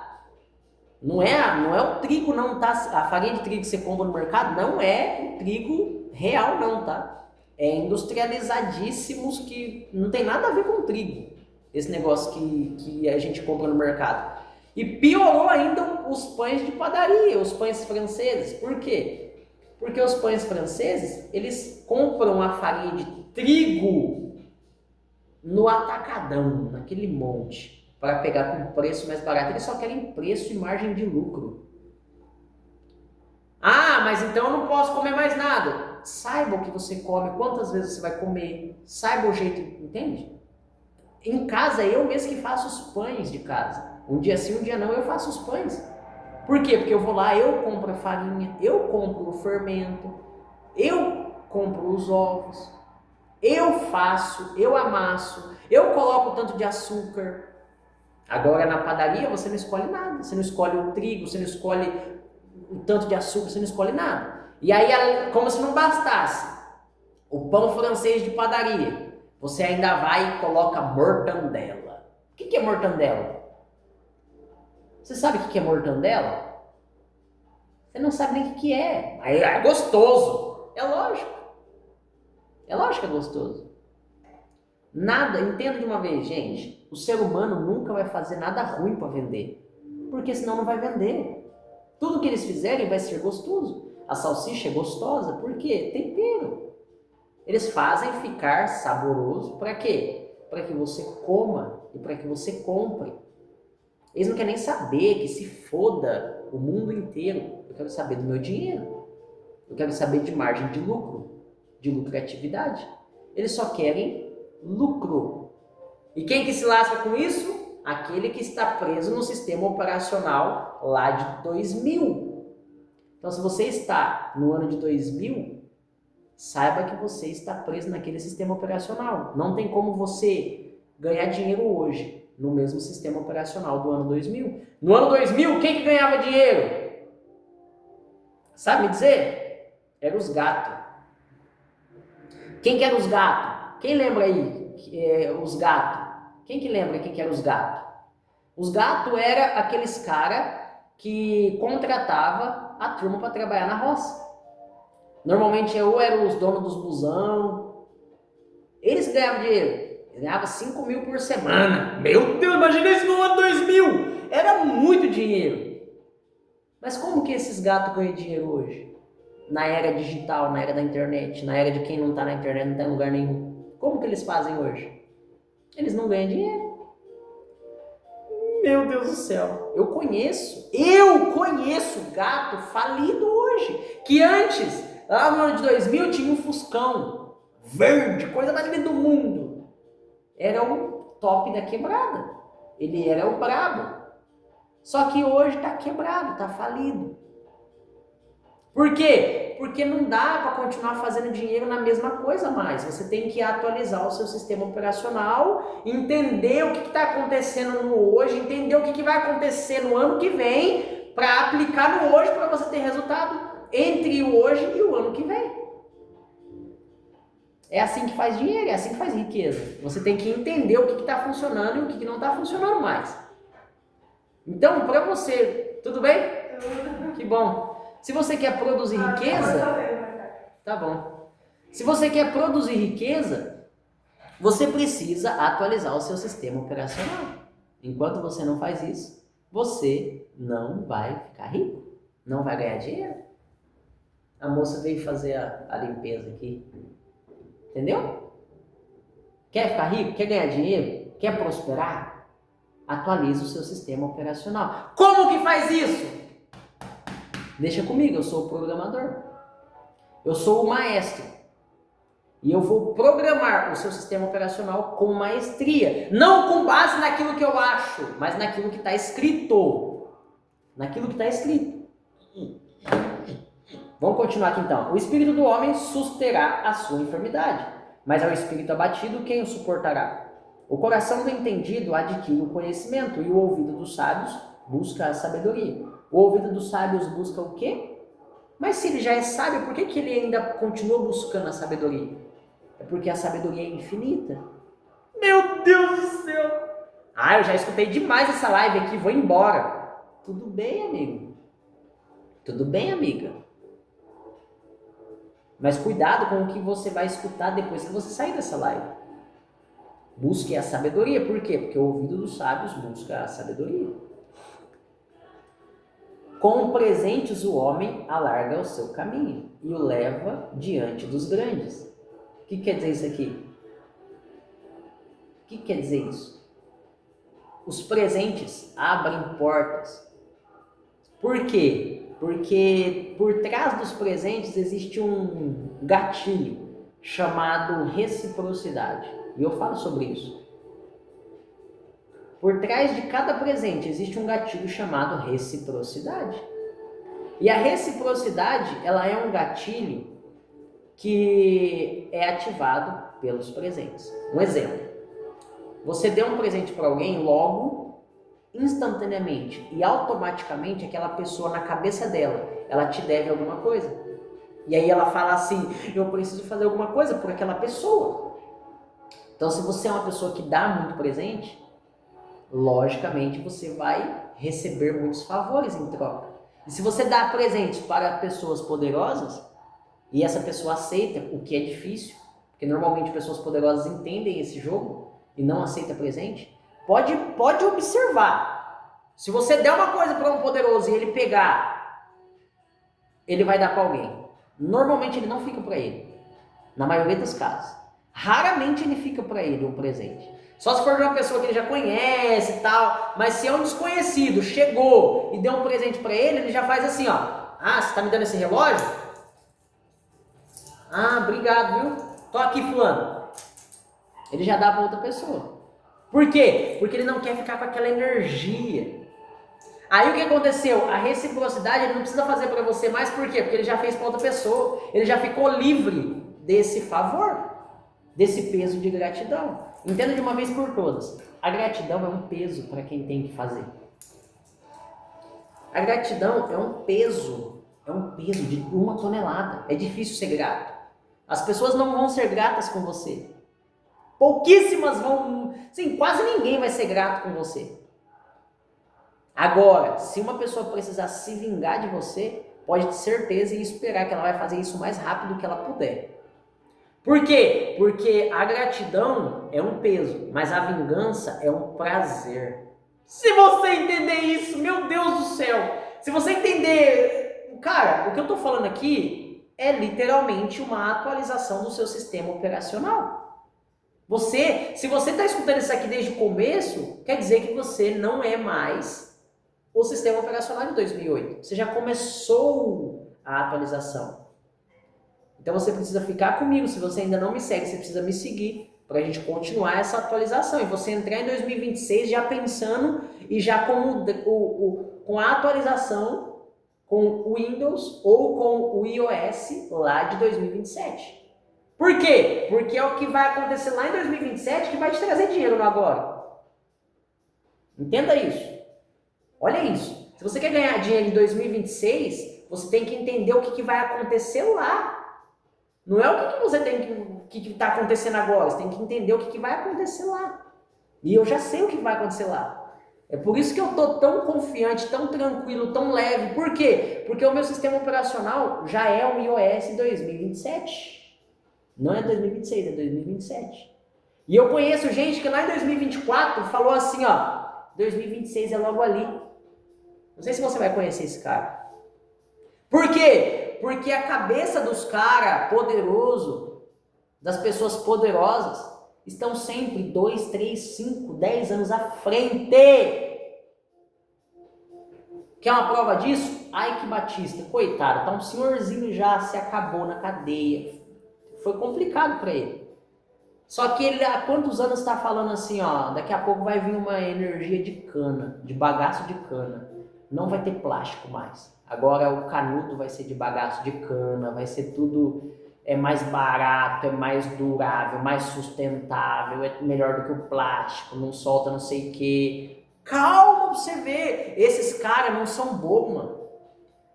Não é o trigo não, tá? A farinha de trigo que você compra no mercado não é o trigo real não, tá? É industrializadíssimos que não tem nada a ver com trigo. Esse negócio que a gente compra no mercado. E piorou ainda os pães de padaria, os pães franceses. Por quê? Porque os pães franceses, eles compram a farinha de trigo no atacadão, naquele monte, para pegar com preço mais barato. Eles só querem preço e margem de lucro. Ah, mas então eu não posso comer mais nada. Saiba o que você come, quantas vezes você vai comer, saiba o jeito, entende? Em casa, eu mesmo que faço os pães de casa. Um dia sim, um dia não, eu faço os pães. Por quê? Porque eu vou lá, eu compro a farinha, eu compro o fermento, eu compro os ovos, eu faço, eu amasso, eu coloco tanto de açúcar. Agora na padaria você não escolhe nada, você não escolhe o trigo, você não escolhe o tanto de açúcar, você não escolhe nada. E aí, como se não bastasse, o pão francês de padaria, você ainda vai e coloca mortandela. O que é mortandela? Você sabe o que é mortandela? Você não sabe nem o que é. Mas é gostoso. É lógico. É lógico que é gostoso. Nada, entenda de uma vez, gente. O ser humano nunca vai fazer nada ruim para vender. Porque senão não vai vender. Tudo que eles fizerem vai ser gostoso. A salsicha é gostosa. Por quê? Tempero. Eles fazem ficar saboroso. Para quê? Para que você coma e para que você compre. Eles não querem nem saber, que se foda o mundo inteiro. Eu quero saber do meu dinheiro. Eu quero saber de margem de lucro, de lucratividade. Eles só querem lucro. E quem que se lasca com isso? Aquele que está preso no sistema operacional lá de 2000. Então, se você está no ano de 2000, saiba que você está preso naquele sistema operacional. Não tem como você ganhar dinheiro hoje no mesmo sistema operacional do ano 2000. No ano 2000, quem que ganhava dinheiro? Sabe me dizer? Eram os gatos. Quem que eram os gatos? Quem lembra aí os gatos? Quem que lembra quem que eram os gatos? Os gatos eram aqueles caras que contratava a turma para trabalhar na roça. Normalmente ou eram os donos dos busão. Eles ganhavam dinheiro. Ganhava 5 mil por semana. Meu Deus, imagina isso no ano 2000. Era muito dinheiro. Mas como que esses gatos ganham dinheiro hoje? Na era digital, na era da internet, na era de quem não está na internet, não está em lugar nenhum. Como que eles fazem hoje? Eles não ganham dinheiro. Meu Deus do céu. Eu conheço gato falido hoje. Que antes, lá no ano de 2000, tinha um Fuscão verde, coisa mais linda do mundo. Era o top da quebrada. Ele era o brabo. Só que hoje está quebrado, está falido. Por quê? Porque não dá para continuar fazendo dinheiro na mesma coisa mais. Você tem que atualizar o seu sistema operacional, entender o que está acontecendo no hoje, entender o que vai acontecer no ano que vem, para aplicar no hoje, para você ter resultado entre o hoje e o ano que vem. É assim que faz dinheiro, é assim que faz riqueza. Você tem que entender o que está funcionando e o que não está funcionando mais. Então, para você, tudo bem? Que bom. Se você quer produzir riqueza, tá bom. Se você quer produzir riqueza, você precisa atualizar o seu sistema operacional. Enquanto você não faz isso, você não vai ficar rico, não vai ganhar dinheiro. A moça veio fazer a limpeza aqui, entendeu? Quer ficar rico? Quer ganhar dinheiro? Quer prosperar? Atualize o seu sistema operacional. Como que faz isso? Deixa comigo, eu sou o programador. Eu sou o maestro. E eu vou programar o seu sistema operacional com maestria. Não com base naquilo que eu acho, mas naquilo que está escrito. Naquilo que está escrito. Vamos continuar aqui então. O espírito do homem susterá a sua enfermidade, mas ao espírito abatido, quem o suportará? O coração do entendido adquire o conhecimento e o ouvido dos sábios busca a sabedoria. O ouvido dos sábios busca o quê? Mas se ele já é sábio, por que ele ainda continua buscando a sabedoria? É porque a sabedoria é infinita. Meu Deus do céu! Eu já escutei demais essa live aqui, vou embora. Tudo bem, amigo. Tudo bem, amiga. Mas cuidado com o que você vai escutar depois que você sair dessa live. Busque a sabedoria. Por quê? Porque o ouvido dos sábios busca a sabedoria. Com presentes o homem alarga o seu caminho e o leva diante dos grandes. O que quer dizer isso aqui? O que quer dizer isso? Os presentes abrem portas. Por quê? Porque por trás dos presentes existe um gatilho chamado reciprocidade. E eu falo sobre isso. Por trás de cada presente existe um gatilho chamado reciprocidade. E a reciprocidade, ela é um gatilho que é ativado pelos presentes. Um exemplo. Você deu um presente para alguém, logo, instantaneamente e automaticamente aquela pessoa na cabeça dela, ela te deve alguma coisa. E aí ela fala assim, eu preciso fazer alguma coisa por aquela pessoa. Então se você é uma pessoa que dá muito presente, logicamente você vai receber muitos favores em troca. E se você dá presentes para pessoas poderosas, e essa pessoa aceita, o que é difícil, porque normalmente pessoas poderosas entendem esse jogo e não aceitam presente, pode observar. Se você der uma coisa para um poderoso e ele pegar, ele vai dar para alguém. Normalmente ele não fica para ele, na maioria dos casos. Raramente ele fica para ele um presente. Só se for de uma pessoa que ele já conhece e tal, mas se é um desconhecido, chegou e deu um presente para ele já faz assim, ó. Você tá me dando esse relógio? Obrigado, viu? Tô aqui, fulano. Ele já dá para outra pessoa. Por quê? Porque ele não quer ficar com aquela energia. Aí o que aconteceu? A reciprocidade ele não precisa fazer para você mais, por quê? Porque ele já fez para outra pessoa. Ele já ficou livre desse favor, desse peso de gratidão. Entenda de uma vez por todas. A gratidão é um peso para quem tem que fazer. A gratidão é um peso de 1 tonelada. É difícil ser grato. As pessoas não vão ser gratas com você. Pouquíssimas vão... Sim, quase ninguém vai ser grato com você. Agora, se uma pessoa precisar se vingar de você, pode ter certeza e esperar que ela vai fazer isso o mais rápido que ela puder. Por quê? Porque a gratidão é um peso, mas a vingança é um prazer. Se você entender isso, meu Deus do céu! Se você entender... Cara, o que eu tô falando aqui é literalmente uma atualização do seu sistema operacional. Se você está escutando isso aqui desde o começo, quer dizer que você não é mais o sistema operacional de 2008. Você já começou a atualização. Então você precisa ficar comigo. Se você ainda não me segue, você precisa me seguir para a gente continuar essa atualização. E você entrar em 2026 já pensando e já com a atualização com o Windows ou com o iOS lá de 2027. Por quê? Porque é o que vai acontecer lá em 2027 que vai te trazer dinheiro no agora. Entenda isso. Olha isso. Se você quer ganhar dinheiro em 2026, você tem que entender o que vai acontecer lá. Não é o que você tem que está acontecendo agora. Você tem que entender o que vai acontecer lá. E eu já sei o que vai acontecer lá. É por isso que eu estou tão confiante, tão tranquilo, tão leve. Por quê? Porque o meu sistema operacional já é um iOS 2027. Não é 2026, é 2027. E eu conheço gente que lá em 2024 falou assim, ó, 2026 é logo ali. Não sei se você vai conhecer esse cara. Por quê? Porque a cabeça dos caras poderosos, das pessoas poderosas, estão sempre 2, 3, 5, 10 anos à frente. Quer uma prova disso? Ike Batista, coitado, tá um senhorzinho já, se acabou na cadeia. Foi complicado para ele. Só que ele há quantos anos está falando assim, ó, daqui a pouco vai vir uma energia de cana, de bagaço de cana. Não vai ter plástico mais. Agora o canudo vai ser de bagaço de cana, vai ser tudo mais barato, é mais durável, mais sustentável, é melhor do que o plástico, não solta não sei o quê. Calma pra você ver, esses caras não são bobos, mano.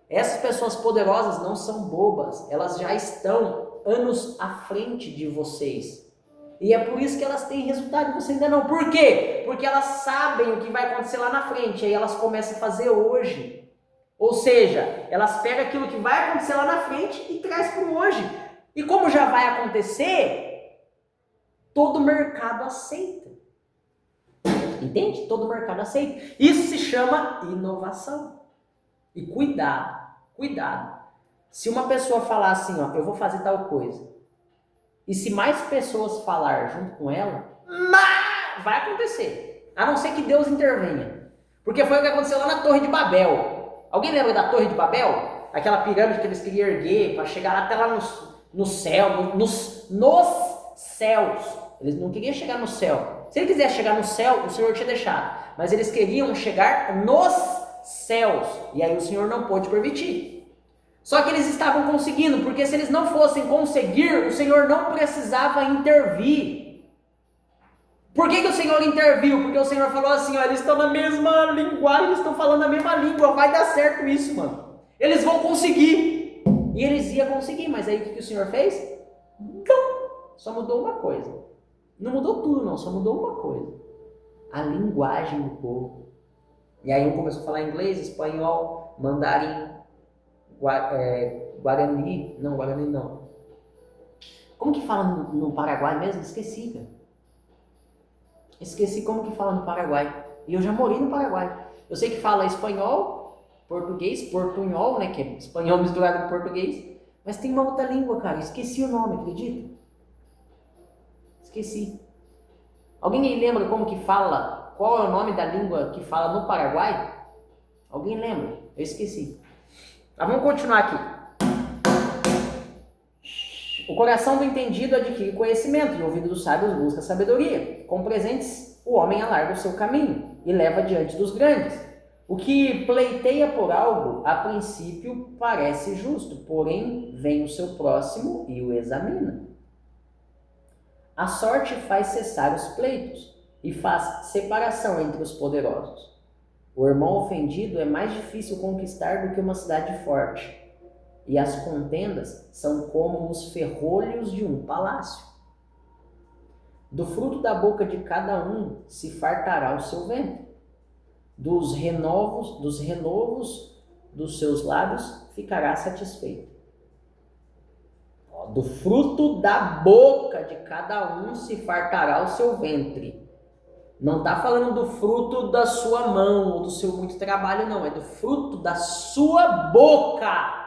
Essas pessoas poderosas não são bobas, elas já estão anos à frente de vocês. E é por isso que elas têm resultado e você ainda não. Por quê? Porque elas sabem o que vai acontecer lá na frente, aí elas começam a fazer hoje. Ou seja, elas pegam aquilo que vai acontecer lá na frente e traz para o hoje. E como já vai acontecer, todo mercado aceita. Entende? Todo mercado aceita. Isso se chama inovação. E cuidado. Se uma pessoa falar assim, ó, eu vou fazer tal coisa, e se mais pessoas falar junto com ela, vai acontecer. A não ser que Deus intervenha. Porque foi o que aconteceu lá na Torre de Babel. Alguém lembra da Torre de Babel? Aquela pirâmide que eles queriam erguer para chegar até lá no céu, nos céus. Eles não queriam chegar no céu. Se ele quisesse chegar no céu, o Senhor tinha deixado. Mas eles queriam chegar nos céus. E aí o Senhor não pôde permitir. Só que eles estavam conseguindo, porque se eles não fossem conseguir, o Senhor não precisava intervir. Por que o Senhor interviu? Porque o Senhor falou assim, ó, eles estão na mesma linguagem, eles estão falando a mesma língua, vai dar certo isso, mano. Eles vão conseguir. E eles iam conseguir, mas aí o que o Senhor fez? Só mudou uma coisa. Não mudou tudo não, só mudou uma coisa. A linguagem do povo. E aí um começou a falar inglês, espanhol, mandarim, Guarani não. Como que fala no Paraguai mesmo? Esqueci, cara. Esqueci como que fala no Paraguai. E eu já morei no Paraguai. Eu sei que fala espanhol, português, portunhol, né? Que é espanhol misturado com português. Mas tem uma outra língua, cara. Esqueci o nome, acredita? Esqueci. Alguém aí lembra como que fala? Qual é o nome da língua que fala no Paraguai? Alguém lembra? Eu esqueci. Mas vamos continuar aqui. O coração do entendido adquire conhecimento, e o ouvido dos sábios busca sabedoria. Com presentes, o homem alarga o seu caminho e leva diante dos grandes. O que pleiteia por algo, a princípio, parece justo, porém vem o seu próximo e o examina. A sorte faz cessar os pleitos e faz separação entre os poderosos. O irmão ofendido é mais difícil conquistar do que uma cidade forte, e as contendas são como os ferrolhos de um palácio. Do fruto da boca de cada um se fartará o seu ventre, dos renovos dos seus lábios ficará satisfeito. Do fruto da boca de cada um se fartará o seu ventre. Não está falando do fruto da sua mão ou do seu muito trabalho, não. É do fruto da sua boca.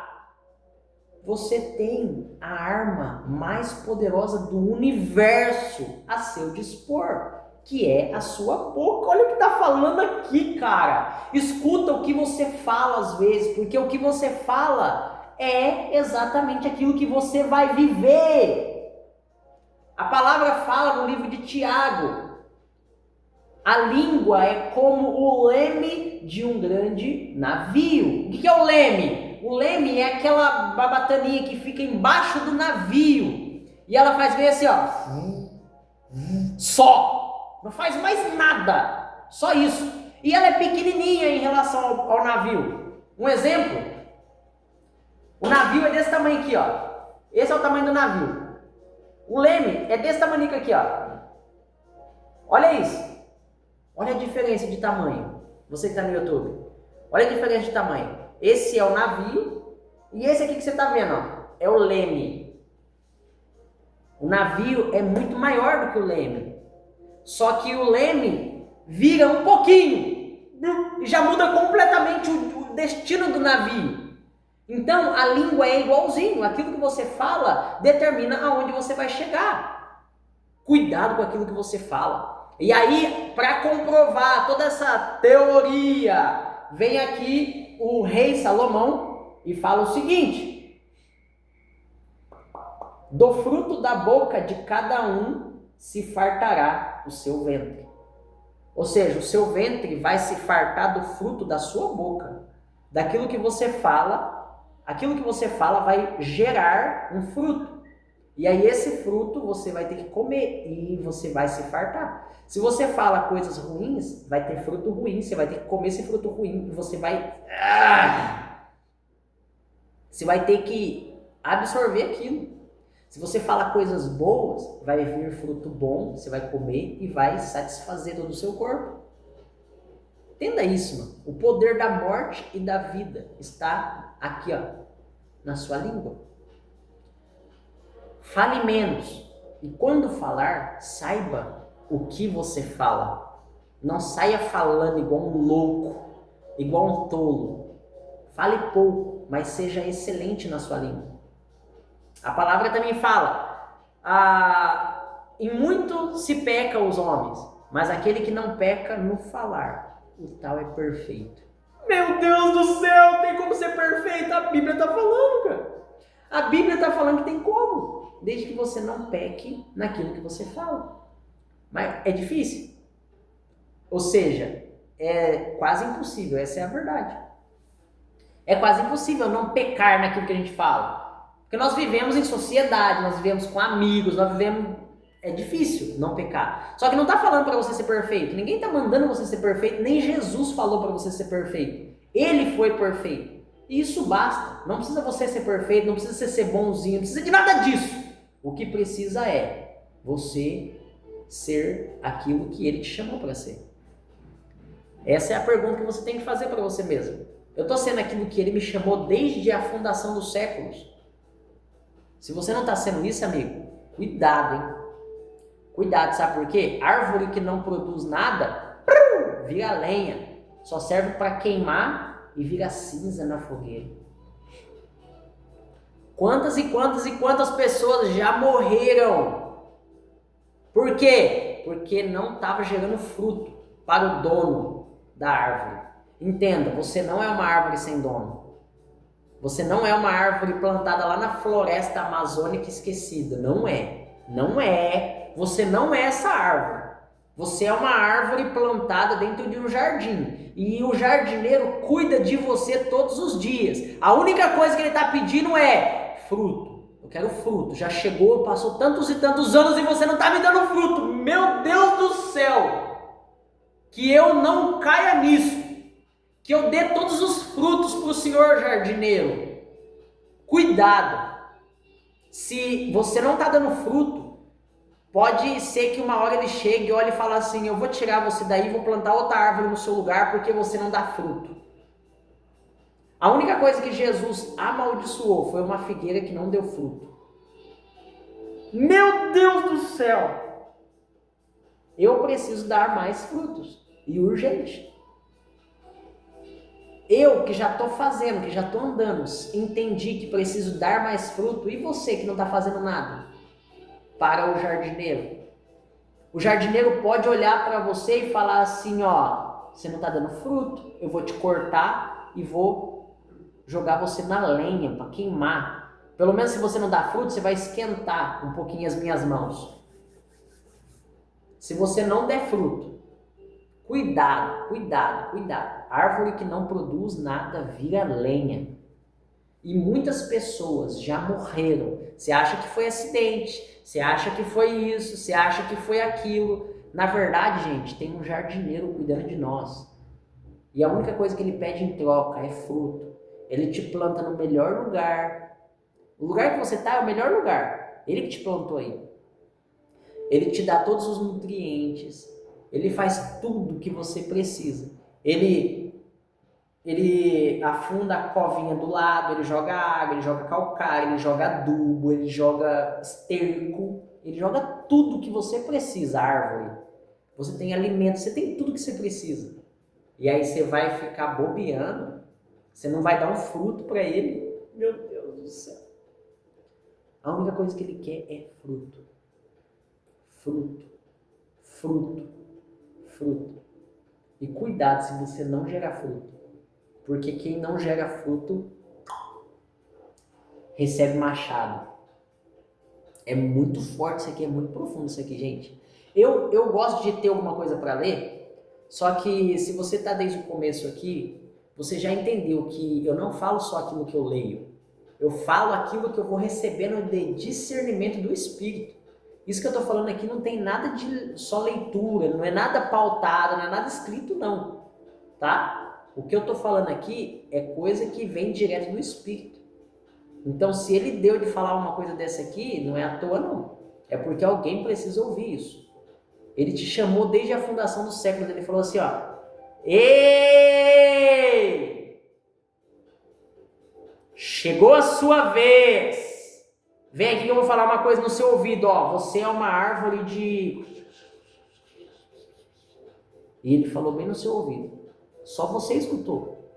Você tem a arma mais poderosa do universo a seu dispor, que é a sua boca. Olha o que está falando aqui, cara. Escuta o que você fala às vezes, porque o que você fala é exatamente aquilo que você vai viver. A palavra fala no livro de Tiago. A língua é como o leme de um grande navio. O que é o leme? O leme é aquela babataninha que fica embaixo do navio. E ela faz bem assim, ó. Só. Não faz mais nada. Só isso. E ela é pequenininha em relação ao navio. Um exemplo. O navio é desse tamanho aqui, ó. Esse é o tamanho do navio. O leme é desse tamanho aqui, ó. Olha isso. Olha a diferença de tamanho. Você que está no YouTube. Olha a diferença de tamanho. Esse é o navio e esse aqui que você está vendo, ó, é o leme. O navio é muito maior do que o leme. Só que o leme vira um pouquinho e já muda completamente o destino do navio. Então, a língua é igualzinho. Aquilo que você fala determina aonde você vai chegar. Cuidado com aquilo que você fala. E aí, para comprovar toda essa teoria, vem aqui o rei Salomão e fala o seguinte: do fruto da boca de cada um se fartará o seu ventre. Ou seja, o seu ventre vai se fartar do fruto da sua boca. Daquilo que você fala, aquilo que você fala vai gerar um fruto. E aí esse fruto você vai ter que comer e você vai se fartar. Se você fala coisas ruins, vai ter fruto ruim, você vai ter que comer esse fruto ruim e você vai... Você vai ter que absorver aquilo. Se você fala coisas boas, vai vir fruto bom, você vai comer e vai satisfazer todo o seu corpo. Entenda isso, mano. O poder da morte e da vida está aqui, ó, na sua língua. Fale menos. E quando falar, saiba o que você fala. Não saia falando igual um louco, igual um tolo. Fale pouco, mas seja excelente na sua língua. A palavra também fala, em muito se peca os homens, mas aquele que não peca no falar, o tal é perfeito. Meu Deus do céu, tem como ser perfeito? A Bíblia está falando, cara. A Bíblia está falando que tem como, desde que você não peque naquilo que você fala. Mas é difícil. Ou seja, é quase impossível, essa é a verdade. É quase impossível não pecar naquilo que a gente fala. Porque nós vivemos em sociedade, nós vivemos com amigos, nós vivemos... É difícil não pecar. Só que não está falando para você ser perfeito. Ninguém está mandando você ser perfeito, nem Jesus falou para você ser perfeito. Ele foi perfeito. E isso basta. Não precisa você ser perfeito, não precisa ser bonzinho, não precisa de nada disso. O que precisa é você ser aquilo que ele te chamou para ser. Essa é a pergunta que você tem que fazer para você mesmo. Eu estou sendo aquilo que ele me chamou desde a fundação dos séculos. Se você não está sendo isso, amigo, cuidado, hein? Cuidado, sabe por quê? Árvore que não produz nada, vira lenha. Só serve para queimar e vira cinza na fogueira. Quantas e quantas e quantas pessoas já morreram? Por quê? Porque não estava gerando fruto para o dono da árvore. Entenda, você não é uma árvore sem dono. Você não é uma árvore plantada lá na floresta amazônica esquecida. Não é. Não é. Você não é essa árvore. Você é uma árvore plantada dentro de um jardim. E o jardineiro cuida de você todos os dias. A única coisa que ele está pedindo é fruto. Eu quero fruto. Já chegou, passou tantos e tantos anos e você não está me dando fruto. Meu Deus do céu! Que eu não caia nisso. Que eu dê todos os frutos para o senhor jardineiro. Cuidado. Se você não está dando fruto, pode ser que uma hora ele chegue e olhe e fale assim: eu vou tirar você daí e vou plantar outra árvore no seu lugar porque você não dá fruto. A única coisa que Jesus amaldiçoou foi uma figueira que não deu fruto. Meu Deus do céu! Eu preciso dar mais frutos. E urgente. Eu que já estou fazendo, que já estou andando, entendi que preciso dar mais fruto. E você que não está fazendo nada? Para o jardineiro. O jardineiro pode olhar para você e falar assim, ó, você não está dando fruto, eu vou te cortar e vou jogar você na lenha para queimar. Pelo menos se você não dá fruto, você vai esquentar um pouquinho as minhas mãos. Se você não der fruto, cuidado, cuidado, cuidado. Árvore que não produz nada vira lenha. E muitas pessoas já morreram. Você acha que foi acidente, você acha que foi isso, você acha que foi aquilo. Na verdade, gente, tem um jardineiro cuidando de nós. E a única coisa que ele pede em troca é fruto. Ele te planta no melhor lugar. O lugar que você está é o melhor lugar. Ele que te plantou aí. Ele te dá todos os nutrientes. Ele faz tudo o que você precisa. Ele afunda a covinha do lado, ele joga água, ele joga calcário, ele joga adubo, ele joga esterco, ele joga tudo que você precisa, árvore. você tem alimento, você tem tudo que você precisa. E aí você vai ficar bobeando, você não vai dar um fruto para ele. Meu Deus do céu. A única coisa que ele quer é fruto. Fruto. Fruto. Fruto. E cuidado se você não gerar fruto. Porque quem não gera fruto recebe machado. É muito forte isso aqui, é muito profundo isso aqui, gente. Eu gosto de ter alguma coisa para ler, só que se você está desde o começo aqui, você já entendeu que eu não falo só aquilo que eu leio. Eu falo aquilo que eu vou recebendo de discernimento do Espírito. Isso que eu estou falando aqui não tem nada de só leitura, não é nada pautado, não é nada escrito não, tá? O que eu estou falando aqui é coisa que vem direto do Espírito. Então, se ele deu de falar uma coisa dessa aqui, não é à toa não. É porque alguém precisa ouvir isso. Ele te chamou desde a fundação dos séculos. Ele falou assim, ó. Ei! Chegou a sua vez. Vem aqui que eu vou falar uma coisa no seu ouvido, ó. Você é uma árvore de... E ele falou bem no seu ouvido. Só você escutou.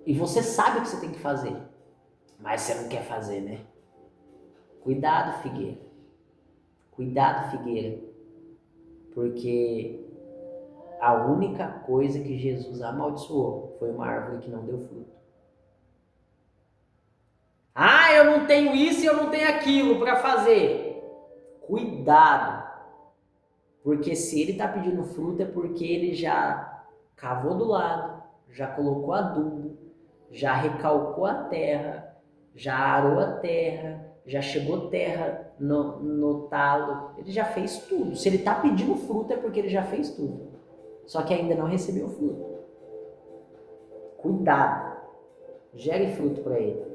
E você sabe o que você tem que fazer. Mas você não quer fazer, né? Cuidado, figueira. Cuidado, figueira. Porque a única coisa que Jesus amaldiçoou foi uma árvore que não deu fruto. Ah, eu não tenho isso e eu não tenho aquilo para fazer. Cuidado. Porque se ele está pedindo fruto é porque ele já cavou do lado, já colocou adubo, já recalcou a terra, já arou a terra, já chegou terra no talo, ele já fez tudo. Se ele está pedindo fruto é porque ele já fez tudo, só que ainda não recebeu fruto. Cuidado, gere fruto para ele.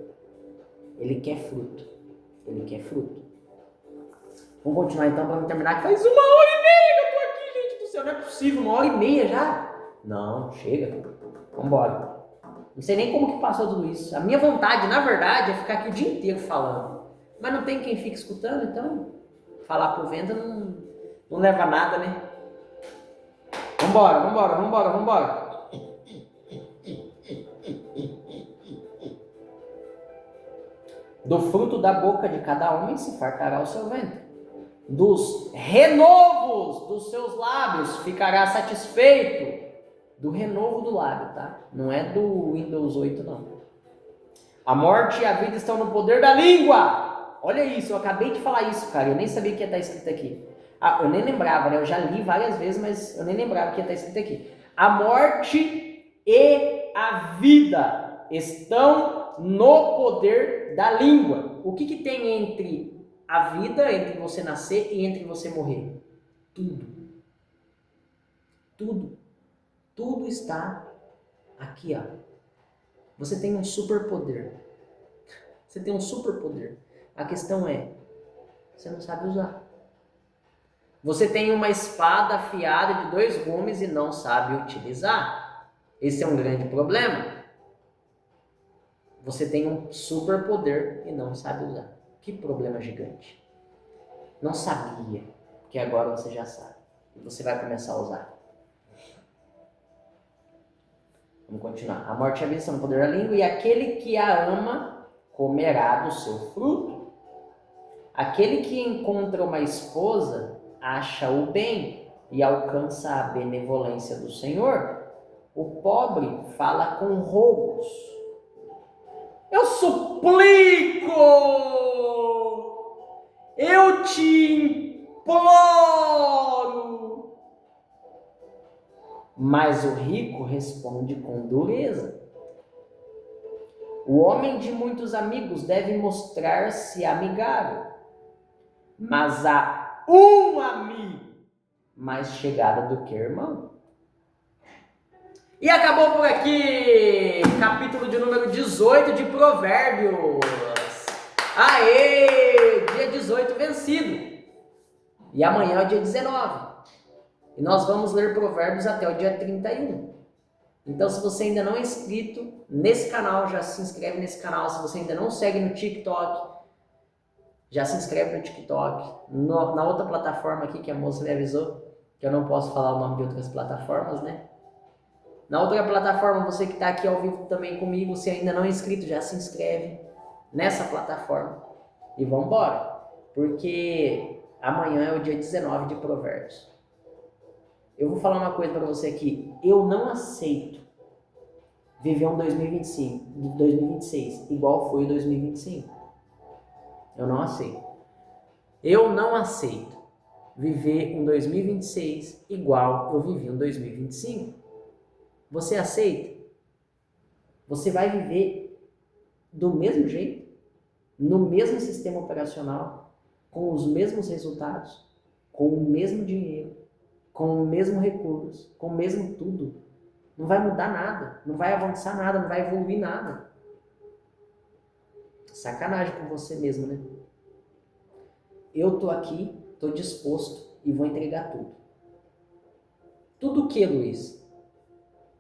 Ele quer fruto, ele quer fruto. Vamos continuar então para terminar, que faz 1 hora e meia que eu tô aqui, gente do céu, não é possível, 1 hora e meia já? Não, chega, vambora. Não sei nem como que passou tudo isso. A minha vontade, na verdade, é ficar aqui o dia inteiro falando. Mas não tem quem fique escutando, então falar por vento não leva a nada, né? Vambora. Do fruto da boca de cada homem se fartará o seu ventre. Dos renovos dos seus lábios ficará satisfeito. Do renovo do lábio, tá? Não é do Windows 8, não. A morte e a vida estão no poder da língua. Olha isso, eu acabei de falar isso, cara. Eu nem sabia que ia estar escrito aqui. Ah, eu nem lembrava, né? Eu já li várias vezes, mas eu nem lembrava que ia estar escrito aqui. A morte e a vida estão no poder da língua. O que tem entre a vida, entre você nascer e entre você morrer? Tudo está aqui, ó. Você tem um superpoder. Você tem um superpoder. A questão é, você não sabe usar. Você tem uma espada afiada de 2 gumes e não sabe utilizar. Esse é um grande problema. Você tem um superpoder e não sabe usar. Que problema gigante. Não sabia, que agora você já sabe. E você vai começar a usar. Vamos continuar. A morte e a vida estão no poder da língua, e aquele que a ama comerá do seu fruto. Aquele que encontra uma esposa acha o bem e alcança a benevolência do Senhor. O pobre fala com rogos. Eu suplico! Eu te imploro! Mas o rico responde com dureza. O homem de muitos amigos deve mostrar-se amigável, mas há um amigo mais chegado do que irmão. E acabou por aqui, capítulo de número 18 de Provérbios. Aê! Dia 18 vencido. E amanhã é o dia 19. E nós vamos ler Provérbios até o dia 31. Então, se você ainda não é inscrito nesse canal, já se inscreve nesse canal. Se você ainda não segue no TikTok, Já se inscreve no TikTok. Na outra plataforma aqui que a moça me avisou, que eu não posso falar o nome de outras plataformas, né? Na outra plataforma, você que está aqui ao vivo também comigo, se ainda não é inscrito, já se inscreve nessa plataforma. E vamos embora. Porque amanhã é o dia 19 de Provérbios. Eu vou falar uma coisa para você aqui. Eu não aceito viver um 2026 igual foi o 2025. Eu não aceito. Eu não aceito viver um 2026 igual eu vivi um 2025. Você aceita? Você vai viver do mesmo jeito, no mesmo sistema operacional, com os mesmos resultados, com o mesmo dinheiro, com o mesmo recurso, com o mesmo tudo. Não vai mudar nada, não vai avançar nada, não vai evoluir nada. Sacanagem com você mesmo, né? Eu tô aqui, tô disposto e vou entregar tudo. Tudo o que, Luiz?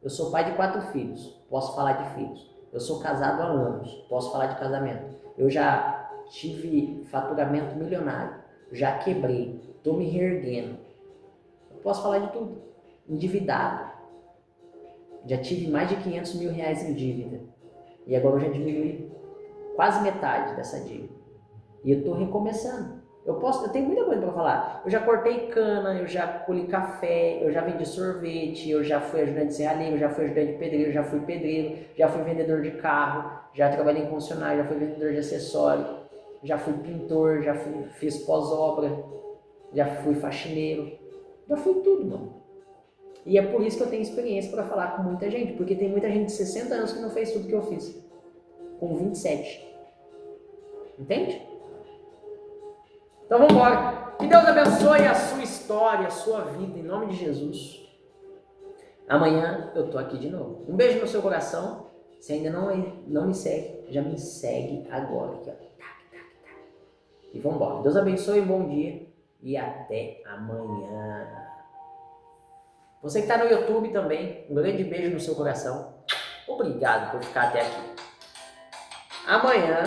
Eu sou pai de 4 filhos, posso falar de filhos. Eu sou casado há anos, posso falar de casamento. Eu já tive faturamento milionário, já quebrei, tô me reerguendo. Eu posso falar de tudo. Endividado. Já tive mais de 500 mil reais em dívida. E agora eu já diminui quase metade dessa dívida. E eu tô recomeçando. Eu tenho muita coisa para falar. Eu já cortei cana, eu já colhi café, eu já vendi sorvete, eu já fui ajudante de serralheiro, eu já fui ajudante de pedreiro, já fui pedreiro, já fui vendedor de carro, já trabalhei em concessionário, já fui vendedor de acessório, já fui pintor, fiz pós-obra, já fui faxineiro, já fui tudo, mano. E é por isso que eu tenho experiência para falar com muita gente, porque tem muita gente de 60 anos que não fez tudo que eu fiz, com 27. Entende? Então vamos embora. Que Deus abençoe a sua história, a sua vida, em nome de Jesus. Amanhã eu tô aqui de novo. Um beijo no seu coração. Se ainda não me segue, já me segue agora. Aqui, ó. E vamos embora. Deus abençoe, um bom dia e até amanhã. Você que está no YouTube também, um grande beijo no seu coração. Obrigado por ficar até aqui. Amanhã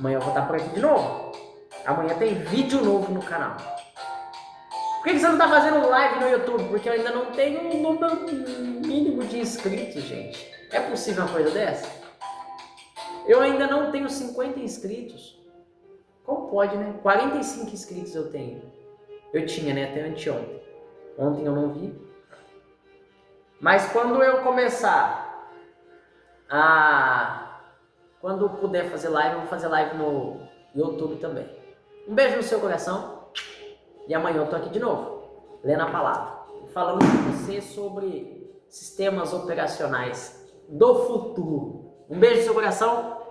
eu vou estar por aqui de novo. Amanhã tem vídeo novo no canal. Por que você não está fazendo live no YouTube? Porque eu ainda não tenho um número mínimo de inscritos, gente. É possível uma coisa dessa? Eu ainda não tenho 50 inscritos. Como pode, né? 45 inscritos eu tenho. Eu tinha, né? Até anteontem. Ontem eu não vi. Mas quando eu começar quando puder fazer live, eu vou fazer live no YouTube também. Um beijo no seu coração. E amanhã eu tô aqui de novo, lendo a palavra. Falando com você sobre sistemas operacionais do futuro. Um beijo no seu coração.